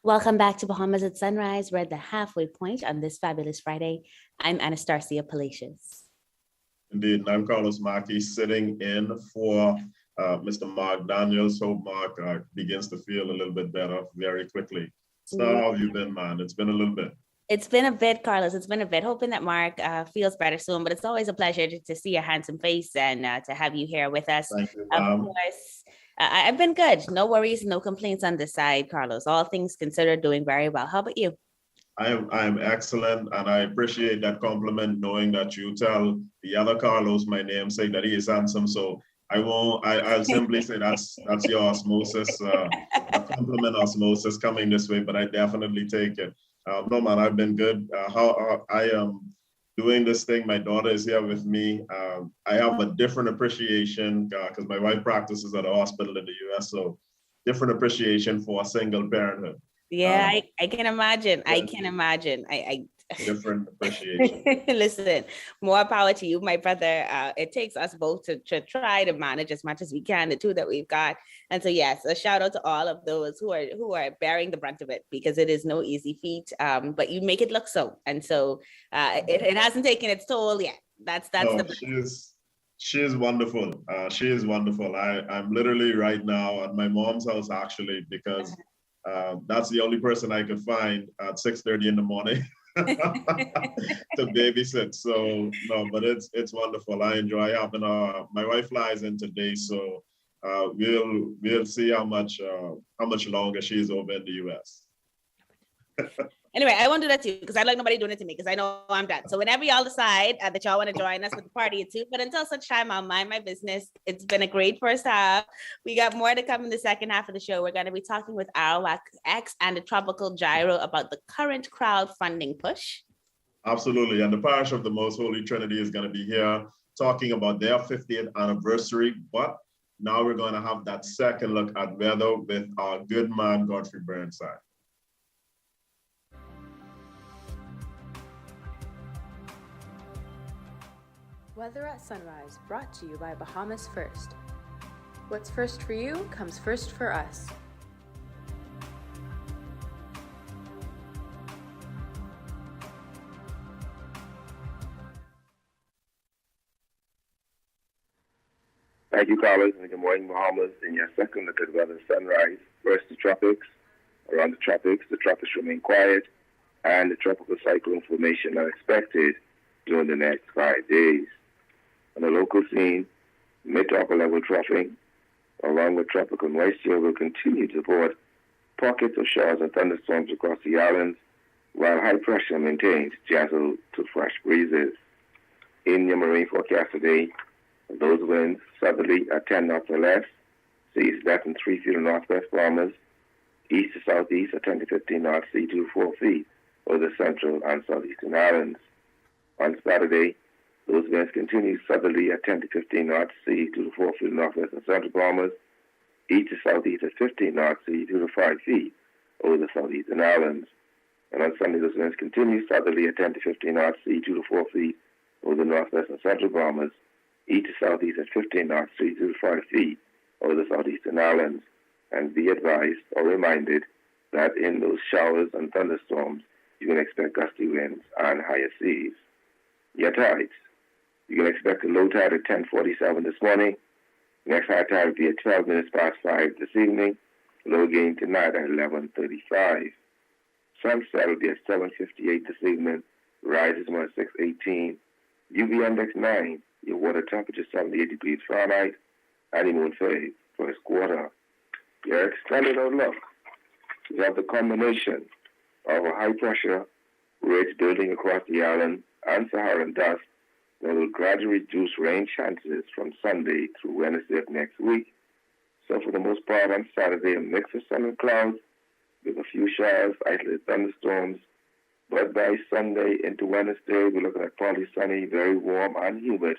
Welcome back to Bahamas at Sunrise. We're at the halfway point on this fabulous Friday. I'm Anastasia Palacios. Indeed, and I'm Carlos Mackey, sitting in for Mr. Mark Daniels. Hope Mark begins to feel a little bit better very quickly. So how have you been, man? It's been a little bit. It's been a bit, Carlos. It's been a bit. Hoping that Mark feels better soon, but it's always a pleasure to see your handsome face and to have you here with us. Thank you, of course, I've been good. No worries, no complaints on this side, Carlos. All things considered, doing very well. How about you? I am excellent, and I appreciate that compliment, knowing that you tell the other Carlos my namesake that he is handsome. So I'll simply say that's your osmosis, a compliment osmosis coming this way, but I definitely take it. No, man, I've been good. How I am doing this thing. My daughter is here with me. I have a different appreciation because my wife practices at a hospital in the US, so different appreciation for single parenthood. Yeah, I can imagine. I can imagine. Different appreciation. Listen, more power to you, my brother. It takes us both to try to manage as much as we can, the two that we've got. And so, yes, a shout out to all of those who are bearing the brunt of it, because it is no easy feat. But you make it look so. And so it hasn't taken its toll yet. That's she is wonderful. She is wonderful. I'm literally right now at my mom's house, actually, because that's the only person I could find at 6:30 in the morning to babysit. So no, but it's wonderful. I enjoy having my wife flies in today, so we'll see how much longer she's over in the US. Anyway, I won't do that too, because I like nobody doing it to me, because I know I'm done. So whenever y'all decide that y'all want to join us with the party too, but until such time, I'll mind my business. It's been a great first half. We got more to come in the second half of the show. We're going to be talking with ArawakX and the Tropical Gyro about the current crowdfunding push. Absolutely. And the Parish of the Most Holy Trinity is going to be here talking about their 50th anniversary. But now we're going to have that second look at weather with our good man, Godfrey Burnside. Weather at Sunrise, brought to you by Bahamas First. What's first for you comes first for us. Thank you, Carlos, and good morning, Bahamas. In your second look at weather, sunrise, first the tropics. Around the tropics remain quiet, and the tropical cyclone formation are expected during the next 5 days. On the local scene, mid to upper level troughing, along with tropical moisture, will continue to support pockets of showers and thunderstorms across the islands while high pressure maintains gentle to fresh breezes. In your marine forecast today, those winds southerly at 10 knots or less, seas less than 3 feet in northwest Bahamas, east to southeast at 10 to 15 knots, sea 2 to 4 feet over the central and southeastern islands. On Saturday, those winds continue southerly at 10 to 15 knots, sea 2 to 4 feet in northwest and central Bahamas, east to southeast at 15 knots, sea 2 to 5 feet over the southeastern islands. And on Sunday, those winds continue southerly at 10 to 15 knots, sea 2 to 4 feet over the northwest and central Bahamas, east to southeast at 15 knots, sea 2 to 5 feet over the southeastern islands. And be advised or reminded that in those showers and thunderstorms, you can expect gusty winds and higher seas. Your tides. You can expect a low tide at 10:47 this morning. Next high tide will be at 12 minutes past 5 this evening. Low again tonight at 11:35. Sunset will be at 7:58 this evening. Rises tomorrow at 6:18. UV index 9. Your water temperature 78 degrees Fahrenheit. Honeymoon phase first quarter. Your extended outlook. You have the combination of a high pressure ridge building across the island and Saharan dust that will gradually reduce rain chances from Sunday through Wednesday of next week. So for the most part on Saturday, a mix of sun and clouds with a few showers, isolated thunderstorms. But by Sunday into Wednesday, we're looking at partly sunny, very warm and humid.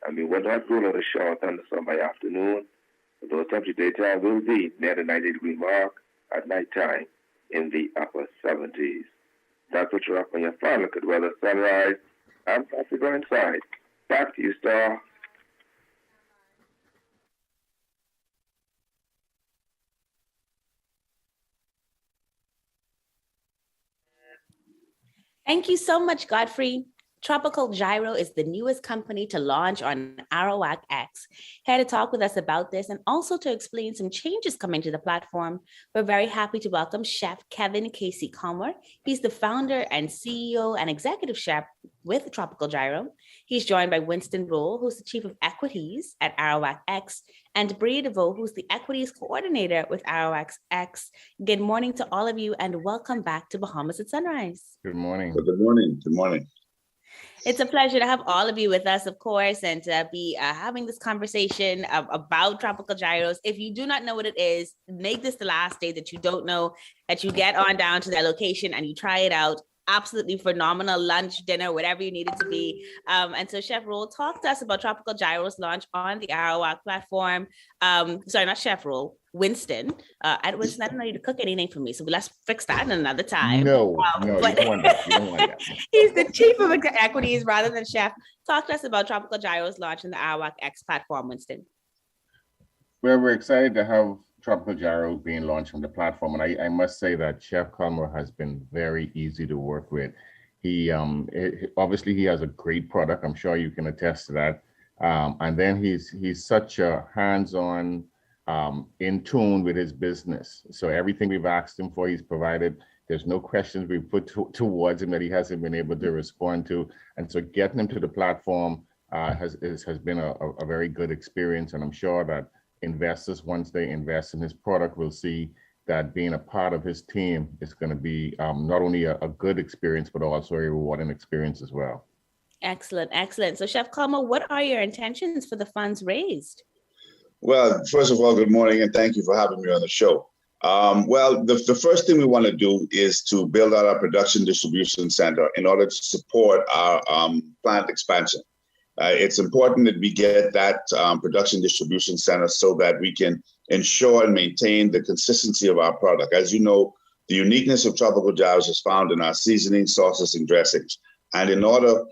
And we will not rule out a shower thunderstorm by afternoon. Those temperature daytime will be near the 90-degree mark at nighttime in the upper 70s. That's what you're up on your final look at weather sunrise. I'm Pastor go inside. Back to you, Star. Thank you so much, Godfrey. Tropical Gyro is the newest company to launch on ArawakX. Here to talk with us about this and also to explain some changes coming to the platform, we're very happy to welcome Chef Kevin Casey Culmer. He's the founder and CEO and executive chef with Tropical Gyro. He's joined by Winston, who's the chief of equities at ArawakX, and Bria, Deveaux, who's the equities coordinator with ArawakX. Good morning to all of you and welcome back to Bahamas at Sunrise. Good morning. Good morning. Good morning. It's a pleasure to have all of you with us, of course, and to be having this conversation about tropical gyros. If you do not know what it is, make this the last day that you don't know, that you get on down to that location and you try it out. Absolutely phenomenal lunch, dinner, whatever you need it to be. And so Chef Rolle, talk to us about Tropical Gyro's launch on the Arawak platform. Sorry, not Chef Rolle, Winston. At Winston, I don't know you to cook anything for me, so let's fix that another time. No, you don't want that. You don't want that. He's the chief of equities rather than chef. Talk to us about Tropical Gyro's launch on the ArawakX platform, Winston. Well, we're excited to have Tropical Gyro being launched on the platform, and I must say that Chef Culmer has been very easy to work with. He obviously he has a great product. I'm sure you can attest to that. And then he's such a hands-on, in tune with his business. So everything we've asked him for, he's provided. There's no questions we've put towards him that he hasn't been able to respond to. And so getting him to the platform has been a very good experience, and I'm sure that investors, once they invest in his product, will see that being a part of his team is going to be not only a good experience, but also a rewarding experience as well. Excellent, excellent. So Chef Culmer, what are your intentions for the funds raised? Well, first of all, good morning, and thank you for having me on the show. Well, the first thing we want to do is to build out our production distribution center in order to support our plant expansion. It's important that we get that production distribution center so that we can ensure and maintain the consistency of our product. As you know, the uniqueness of Tropical Gyros is found in our seasoning, sauces, and dressings. And in order,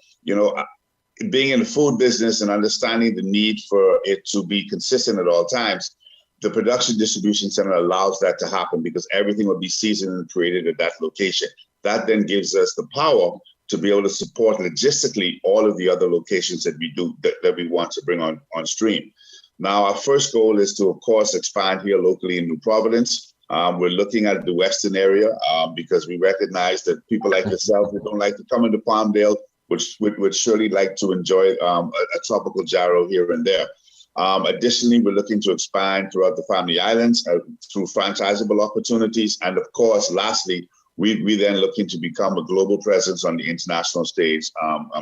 being in the food business and understanding the need for it to be consistent at all times, the production distribution center allows that to happen because everything will be seasoned and created at that location. That then gives us the power to be able to support logistically all of the other locations that we do that we want to bring on stream. Now, our first goal is to, of course, expand here locally in New Providence. We're looking at the Western area because we recognize that people like yourself who don't like to come into Palmdale would surely like to enjoy a tropical gyro here and there. Additionally, we're looking to expand throughout the Family Islands through franchisable opportunities. And of course, lastly, we then looking to become a global presence on the international stage,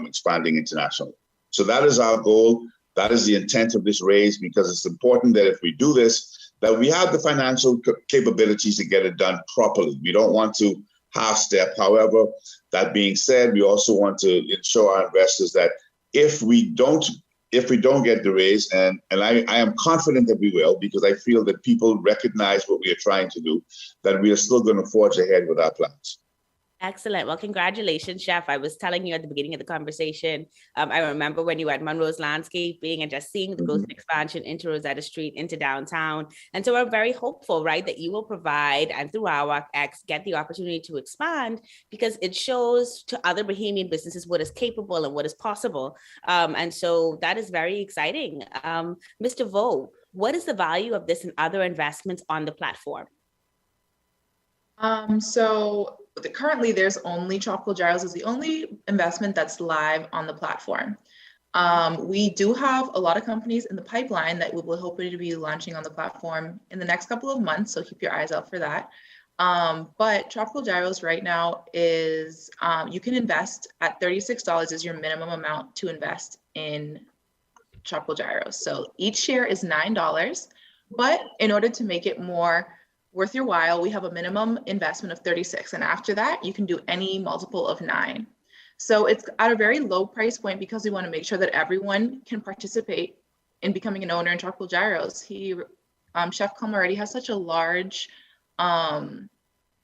expanding internationally. So that is our goal. That is the intent of this raise, because it's important that if we do this, that we have the financial capabilities to get it done properly. We don't want to half step. However, that being said, we also want to ensure our investors that if we don't get the raise, and I am confident that we will, because I feel that people recognize what we are trying to do, that we are still going to forge ahead with our plans. Excellent. Well, congratulations, Chef. I was telling you at the beginning of the conversation, I remember when you were at Monroe's Landscaping and just seeing the growth and expansion into Rosetta Street, into downtown. And so we're very hopeful, right, that you will provide, and through ArawakX, get the opportunity to expand, because it shows to other Bahamian businesses what is capable and what is possible. And so that is very exciting. Mr. Deveaux, what is the value of this and other investments on the platform? So currently there's only Tropical Gyros is the only investment that's live on the platform. We do have a lot of companies in the pipeline that we will hopefully to be launching on the platform in the next couple of months, so keep your eyes out for that. But Tropical Gyros right now is, you can invest at $36 is your minimum amount to invest in Tropical Gyros. So each share is $9, but in order to make it more worth your while, we have a minimum investment of $36. And after that, you can do any multiple of 9. So it's at a very low price point because we want to make sure that everyone can participate in becoming an owner in Tropical Gyros. Chef Culmer already has such a large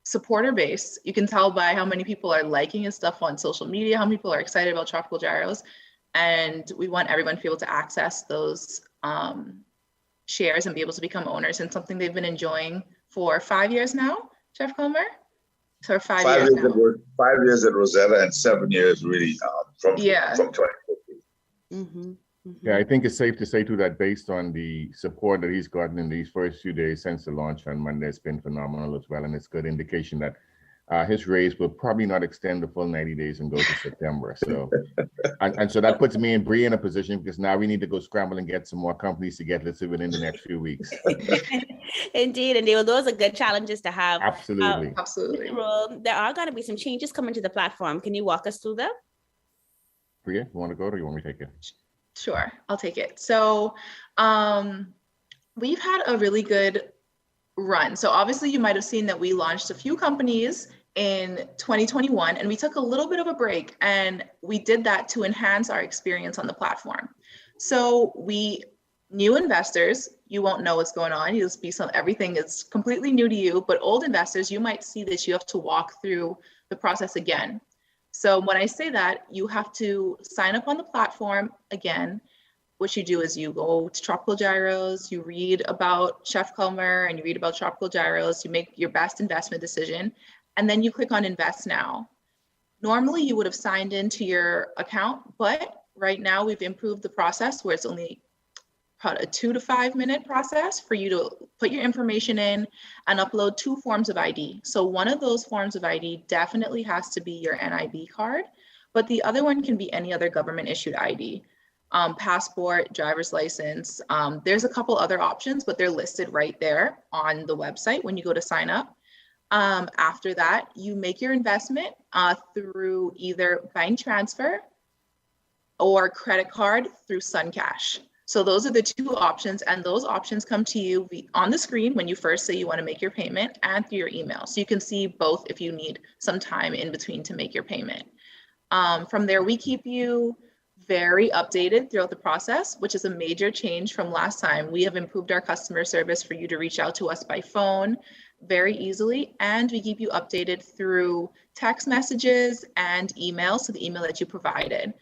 supporter base. You can tell by how many people are liking his stuff on social media, how many people are excited about Tropical Gyros. And we want everyone to be able to access those shares and be able to become owners in something they've been enjoying for 5 years now, Chef Culmer? So 5 years now. 5 years at Rosetta and 7 years really from 2015. Mm-hmm. Yeah, I think it's safe to say too that based on the support that he's gotten in these first few days since the launch on Monday, it's been phenomenal as well. And it's good indication that his raise will probably not extend the full 90 days and go to September. So, and so that puts me and Bria in a position, because now we need to go scramble and get some more companies to get listed within the next few weeks. Indeed, and those are good challenges to have. Absolutely. Absolutely. There are going to be some changes coming to the platform. Can you walk us through them? Bria, you want to go, or you want me to take it? Sure, I'll take it. So we've had a really good run. So obviously you might have seen that we launched a few companies in 2021, and we took a little bit of a break, and we did that to enhance our experience on the platform. So new investors, you won't know what's going on. Everything is completely new to you, but old investors, you might see that you have to walk through the process again. So when I say that, you have to sign up on the platform again. What you do is you go to Tropical Gyros, you read about Chef Culmer and you read about Tropical Gyros, you make your best investment decision, and then you click on Invest Now. Normally you would have signed into your account, but right now we've improved the process where it's only about a 2 to 5 minute process for you to put your information in and upload 2 forms of ID. So one of those forms of ID definitely has to be your NIB card, but the other one can be any other government issued ID. Passport, driver's license. There's a couple other options, but they're listed right there on the website when you go to sign up. After that, you make your investment through either bank transfer or credit card through SunCash. So those are the 2 options, and those options come to you on the screen when you first say you want to make your payment, and through your email. So you can see both if you need some time in between to make your payment. From there, we keep you very updated throughout the process, which is a major change from last time. We have improved our customer service for you to reach out to us by phone very easily, and we keep you updated through text messages and emails to the email that you provided,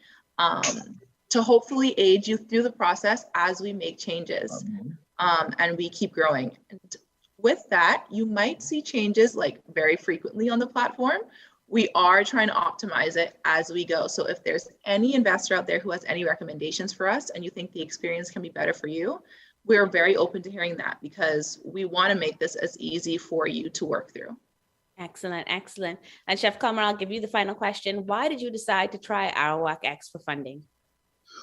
to hopefully aid you through the process as we make changes, and we keep growing. And with that, you might see changes like very frequently on the platform. We are trying to optimize it as we go. So if there's any investor out there who has any recommendations for us and you think the experience can be better for you, we're very open to hearing that, because we want to make this as easy for you to work through. Excellent, excellent. And Chef Culmer, I'll give you the final question. Why did you decide to try ArawakX for funding?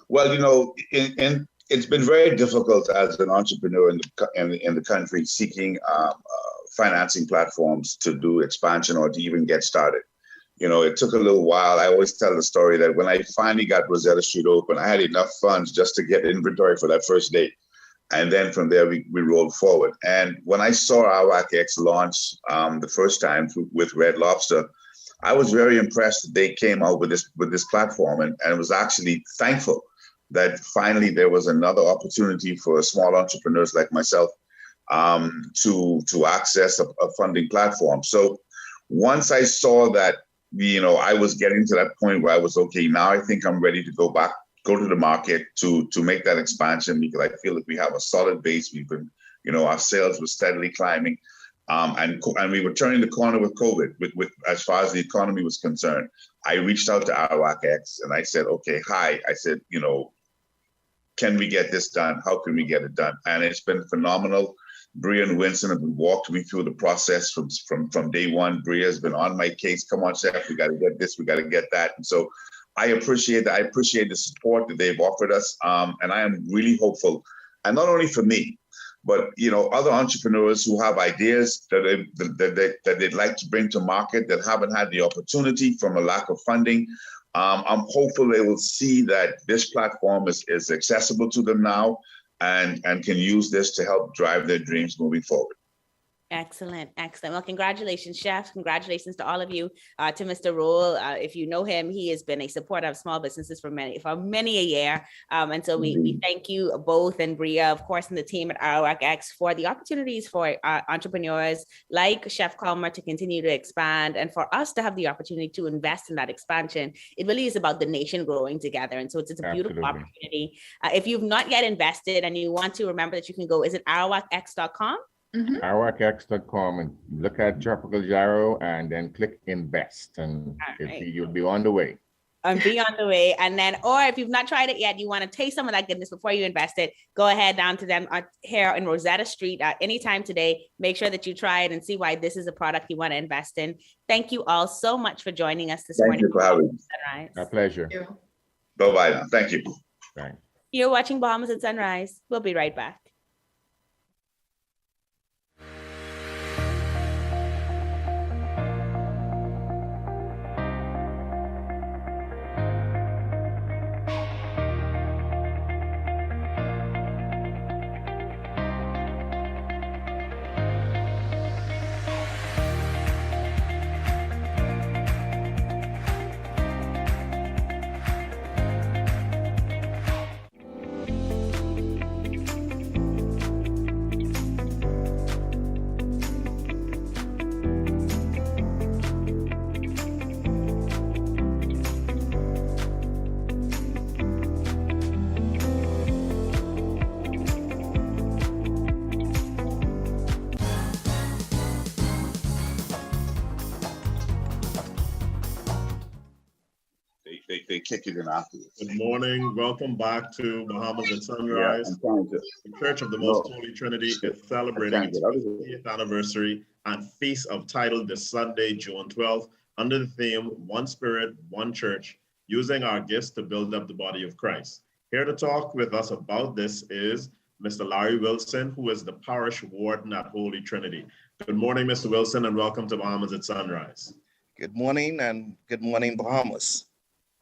Well, it's been very difficult as an entrepreneur in the country seeking financing platforms to do expansion or to even get started. You know, it took a little while. I always tell the story that when I finally got Rosetta Street open, I had enough funds just to get inventory for that first day. And then from there, we rolled forward. And when I saw ArawakX launch the first time with Red Lobster, I was very impressed that they came out with this platform, and was actually thankful that finally there was another opportunity for small entrepreneurs like myself to access a funding platform. So once I saw that, you know, I was getting to that point where I was, okay, now I think I'm ready to go to the market to make that expansion, because I feel like we have a solid base. We've been, you know, our sales were steadily climbing. And we were turning the corner with COVID, with as far as the economy was concerned. I reached out to ArawakX and I said, okay, hi. I said, you know, can we get this done? How can we get it done? And it's been phenomenal. Bria and Winston have walked me through the process from day one. Bria has been on my case. Come on, Chef, we got to get this, we got to get that. And so I appreciate that. I appreciate the support that they've offered us. And I am really hopeful, and not only for me, but, you know, other entrepreneurs who have ideas that they'd like to bring to market that haven't had the opportunity from a lack of funding. I'm hopeful they will see that this platform is accessible to them now, and can use this to help drive their dreams moving forward. Excellent, excellent. Well, congratulations, Chef. Congratulations to all of you. To Mr. Rolle, if you know him, he has been a supporter of small businesses for many a year. And so we thank you both, and Bria, of course, and the team at ArawakX for the opportunities for entrepreneurs like Chef Culmer to continue to expand, and for us to have the opportunity to invest in that expansion. It really is about the nation growing together. And so it's a beautiful opportunity. If you've not yet invested and you want to, remember that you can go, is it ArawakX.com? ArawakX.com, and look at Tropical Gyro and then click invest, and you'll be on the way. And be on the way. And then, or if you've not tried it yet, you want to taste some of that goodness before you invest it, go ahead down to them here in Rosetta Street anytime today. Make sure that you try it and see why this is a product you want to invest in. Thank you all so much for joining us this morning. Thank you for having me. My pleasure. Bye-bye now. Thank you. Bye. You're watching Bahamas at Sunrise. We'll be right back. They kick it in afterwards. Good morning. Welcome back to Bahamas at Sunrise. The Church of the Most Holy Trinity is celebrating its 50th anniversary and Feast of Title this Sunday, June 12th, under the theme, One Spirit, One Church, using our gifts to build up the body of Christ. Here to talk with us about this is Mr. Larry Wilson, who is the parish warden at Holy Trinity. Good morning, Mr. Wilson, and welcome to Bahamas at Sunrise. Good morning, and good morning, Bahamas.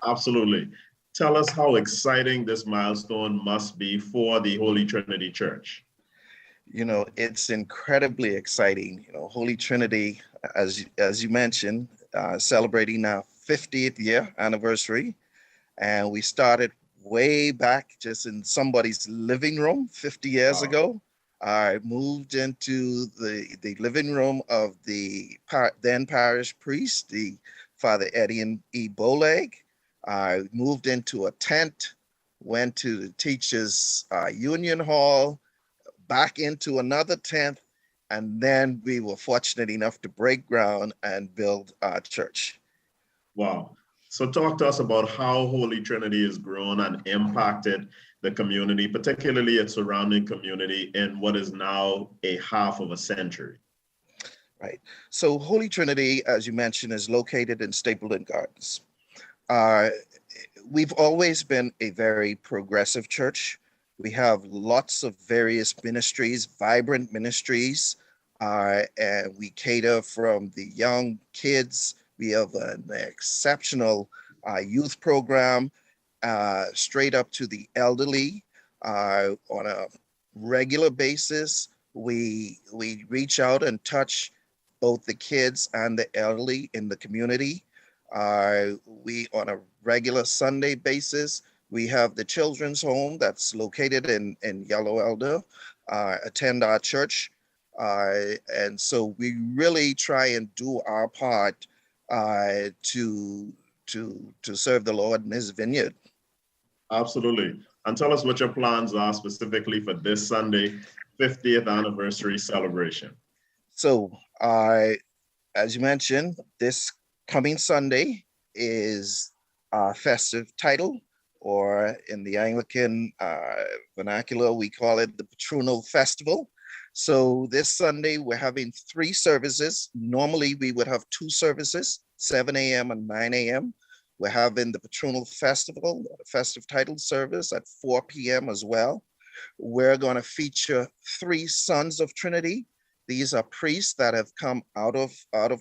Absolutely. Tell us how exciting this milestone must be for the Holy Trinity Church. You know, it's incredibly exciting. You know, Holy Trinity, as you mentioned, celebrating our 50th year anniversary. And we started way back just in somebody's living room 50 years ago. I moved into the living room of the then parish priest, the Father Eddie E. Bowe. I moved into a tent, went to the teachers' union hall, back into another tent, and then we were fortunate enough to break ground and build our church. Wow. So talk to us about how Holy Trinity has grown and impacted the community, particularly its surrounding community, in what is now a half of a century. Right. So Holy Trinity, as you mentioned, is located in Stapleton Gardens. We've always been a very progressive church. We have lots of various ministries, vibrant ministries. and we cater from the young kids. We have an exceptional youth program, straight up to the elderly. On a regular basis, we reach out and touch both the kids and the elderly in the community. We, on a regular Sunday basis, we have the children's home that's located in Yellow Elder, attend our church. And so we really try and do our part to serve the Lord in his vineyard. Absolutely. And tell us what your plans are specifically for this Sunday, 50th anniversary celebration. So, as you mentioned, this coming Sunday is our festive title, or in the Anglican vernacular, we call it the Patronal Festival. So this Sunday, we're having 3 services. Normally, we would have 2 services, 7 a.m. and 9 a.m. We're having the Patronal Festival, the festive title service at 4 p.m. as well. We're going to feature 3 sons of Trinity. These are priests that have come out of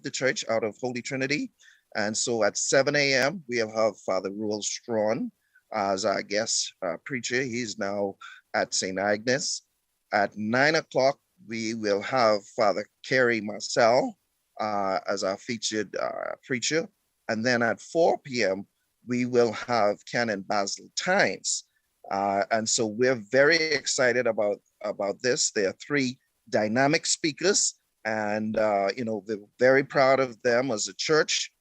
the church, out of Holy Trinity. And so at 7 a.m., we'll have Father Rolle as our guest preacher. He's now at St. Agnes. At 9 o'clock, we will have Father Carey-Russell as our featured preacher. And then at 4 p.m., we will have Canon Basil Tynes. And so we're very excited about this. There are 3 dynamic speakers, and we're very proud of them as a church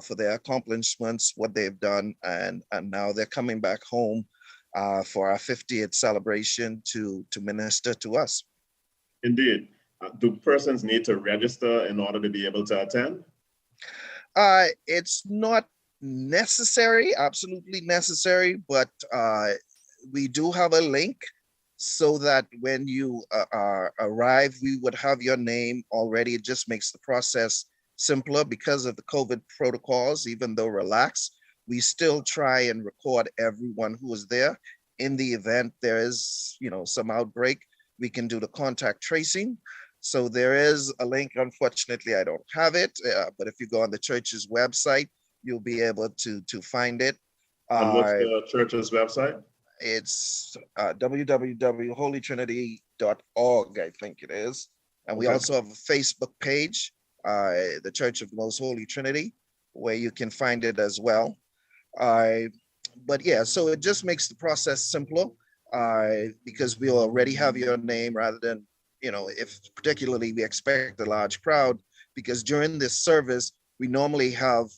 for their accomplishments, what they've done, and now they're coming back home for our 50th celebration to minister to us. Indeed. Do persons need to register in order to be able to attend? It's not necessary, absolutely necessary, but we do have a link so that when you arrive, we would have your name already. It just makes the process simpler because of the COVID protocols. Even though relaxed, we still try and record everyone who is there. In the event there is, some outbreak, we can do the contact tracing. So there is a link. Unfortunately, I don't have it, but if you go on the church's website, you'll be able to find it. And what's the church's website? It's www.holytrinity.org, I think it is. And we also have a Facebook page, the Church of the Most Holy Trinity, where you can find it as well. But yeah, so it just makes the process simpler because we already have your name rather than, if particularly we expect a large crowd, because during this service, we normally have,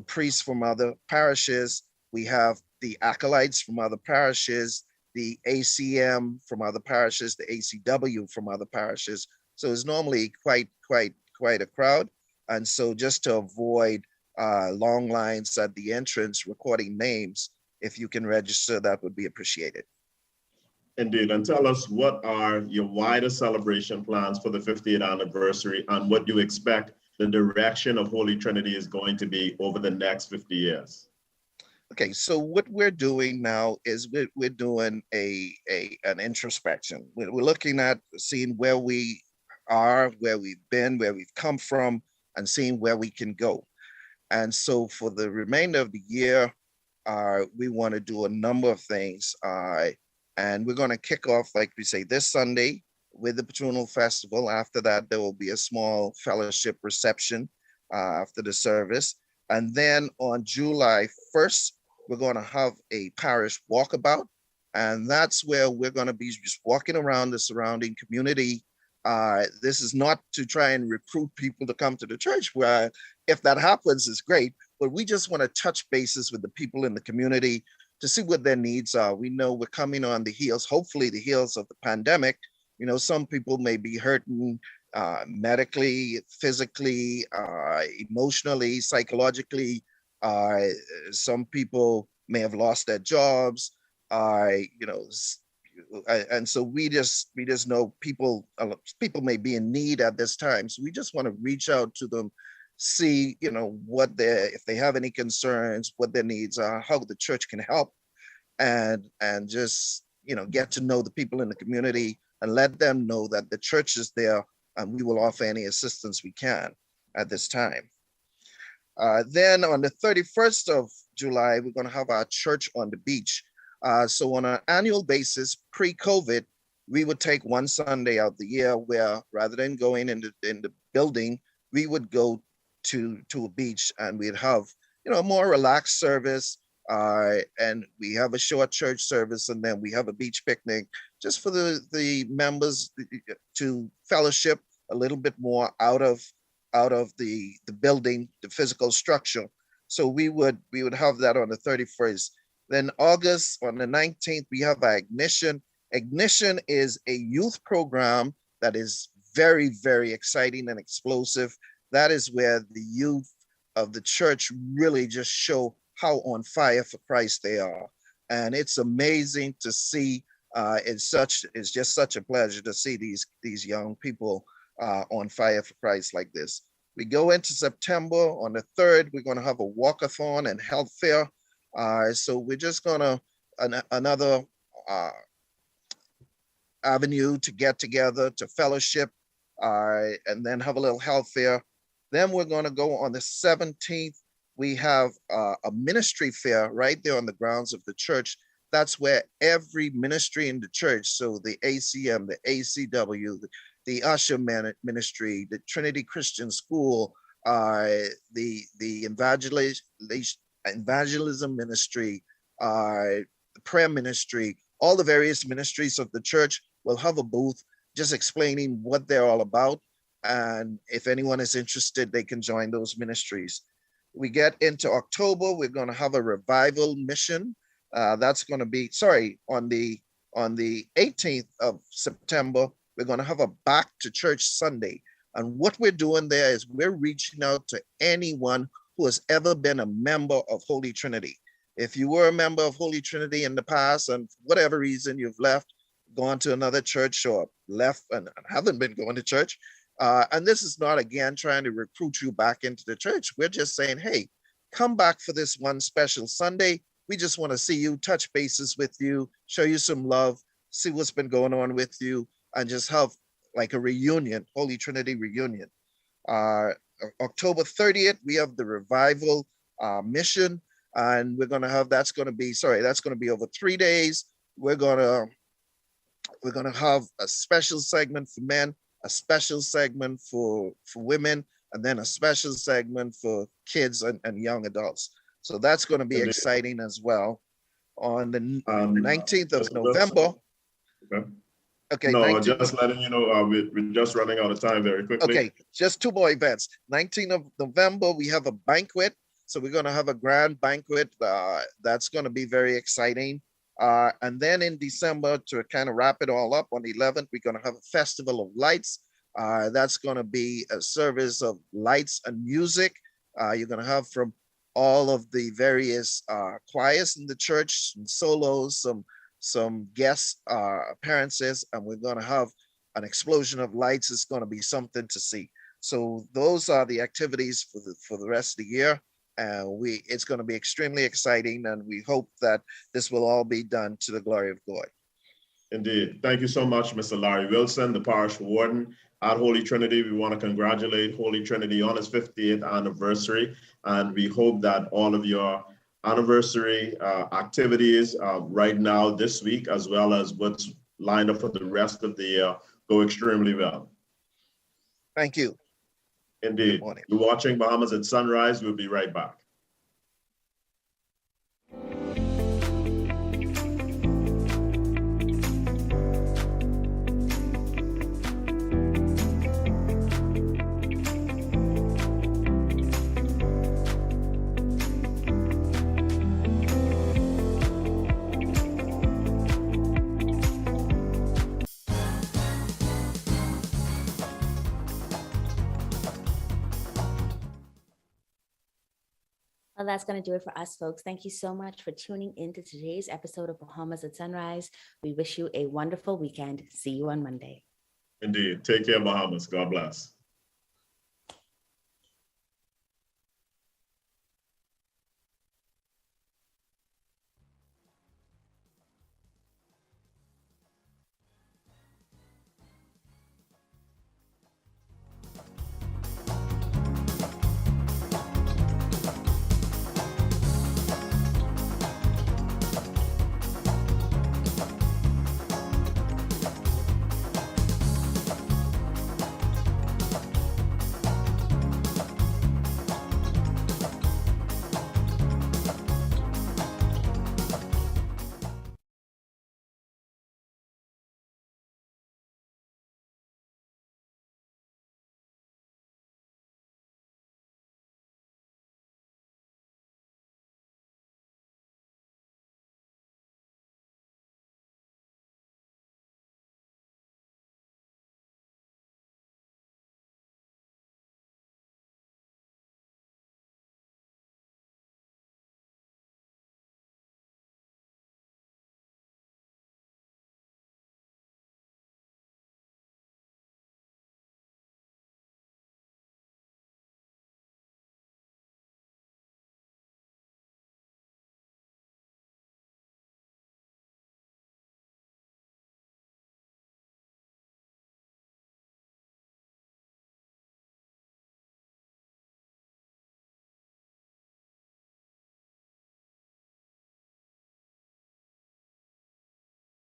priests from other parishes. We have the acolytes from other parishes, the ACM from other parishes, the ACW from other parishes. So it's normally quite a crowd. And so just to avoid long lines at the entrance recording names, if you can register, that would be appreciated. Indeed. And tell us, what are your wider celebration plans for the 50th anniversary and what you expect the direction of Holy Trinity is going to be over the next 50 years? Okay, so what we're doing now is we're doing an introspection. We're looking at seeing where we are, where we've been, where we've come from, and seeing where we can go. And so for the remainder of the year, we want to do a number of things. And we're going to kick off, like we say, this Sunday with the Patronal Festival. After that, there will be a small fellowship reception after the service. And then on July 1st, we're going to have a parish walkabout. And that's where we're going to be just walking around the surrounding community. This is not to try and recruit people to come to the church, where if that happens, it's great. But we just want to touch bases with the people in the community to see what their needs are. We know we're coming on the heels, hopefully the heels of the pandemic. Some people may be hurting medically, physically, emotionally, psychologically. Some people may have lost their jobs, and so we just know people may be in need at this time. So we just want to reach out to them, see, if they have any concerns, what their needs are, how the church can help, and just, get to know the people in the community and let them know that the church is there and we will offer any assistance we can at this time. Then on the 31st of July, we're going to have our church on the beach. So on an annual basis, pre-COVID, we would take one Sunday out the year where rather than going in the building, we would go to a beach, and we'd have, a more relaxed service. And we have a short church service, and then we have a beach picnic just for the members to fellowship a little bit more out of the building, the physical structure. So we would have that on the 31st. Then August, on the 19th, we have our Ignition. Ignition is a youth program that is very, very exciting and explosive. That is where the youth of the church really just show how on fire for Christ they are. And it's amazing to see. It's just such a pleasure to see these young people on fire for Christ like this. We go into September. On the 3rd, we're going to have a walkathon and health fair. So we're just going to another avenue to get together, to fellowship, and then have a little health fair. Then we're going to go on the 17th. We have a ministry fair right there on the grounds of the church. That's where every ministry in the church, so the ACM, the ACW, the Usher ministry, the Trinity Christian School, the evangelism ministry, the prayer ministry, all the various ministries of the church will have a booth just explaining what they're all about. And if anyone is interested, they can join those ministries. We get into October, we're going to have a revival mission. That's going to be, on the 18th of September, we're going to have a Back to Church Sunday. And what we're doing there is we're reaching out to anyone who has ever been a member of Holy Trinity. If you were a member of Holy Trinity in the past, and for whatever reason you've left, gone to another church, or left and haven't been going to church, and this is not, again, trying to recruit you back into the church. We're just saying, hey, come back for this one special Sunday. We just want to see you, touch bases with you, show you some love, see what's been going on with you, and just have like a reunion, Holy Trinity reunion. October 30th, we have the revival mission, and we're going to have, that's going to be over 3 days. We're going to have a special segment for men, a special segment for women, and then a special segment for kids and young adults. So that's going to be exciting as well. On the 19th of November. Okay. No, just letting you know, we're just running out of time very quickly. Okay, just 2 more events. 19th of November, we have a banquet. So we're going to have a grand banquet. That's going to be very exciting. And then in December, to kind of wrap it all up, on the 11th, we're going to have a Festival of Lights. That's going to be a service of lights and music. You're going to have from all of the various choirs in the church, some solos, some guest appearances, and we're going to have an explosion of lights. It's going to be something to see. So those are the activities for the rest of the year. It's going to be extremely exciting, and we hope that this will all be done to the glory of God. Indeed. Thank you so much, Mr. Larry Wilson, the parish warden at Holy Trinity. We want to congratulate Holy Trinity on its 50th anniversary, and we hope that all of your anniversary activities right now this week, as well as what's lined up for the rest of the year, go extremely well. Thank you. Indeed. You're watching Bahamas at Sunrise. We'll be right back. Well, that's going to do it for us, folks. Thank you so much for tuning in to today's episode of Bahamas at Sunrise. We wish you a wonderful weekend. See you on Monday. Indeed. Take care, Bahamas. God bless.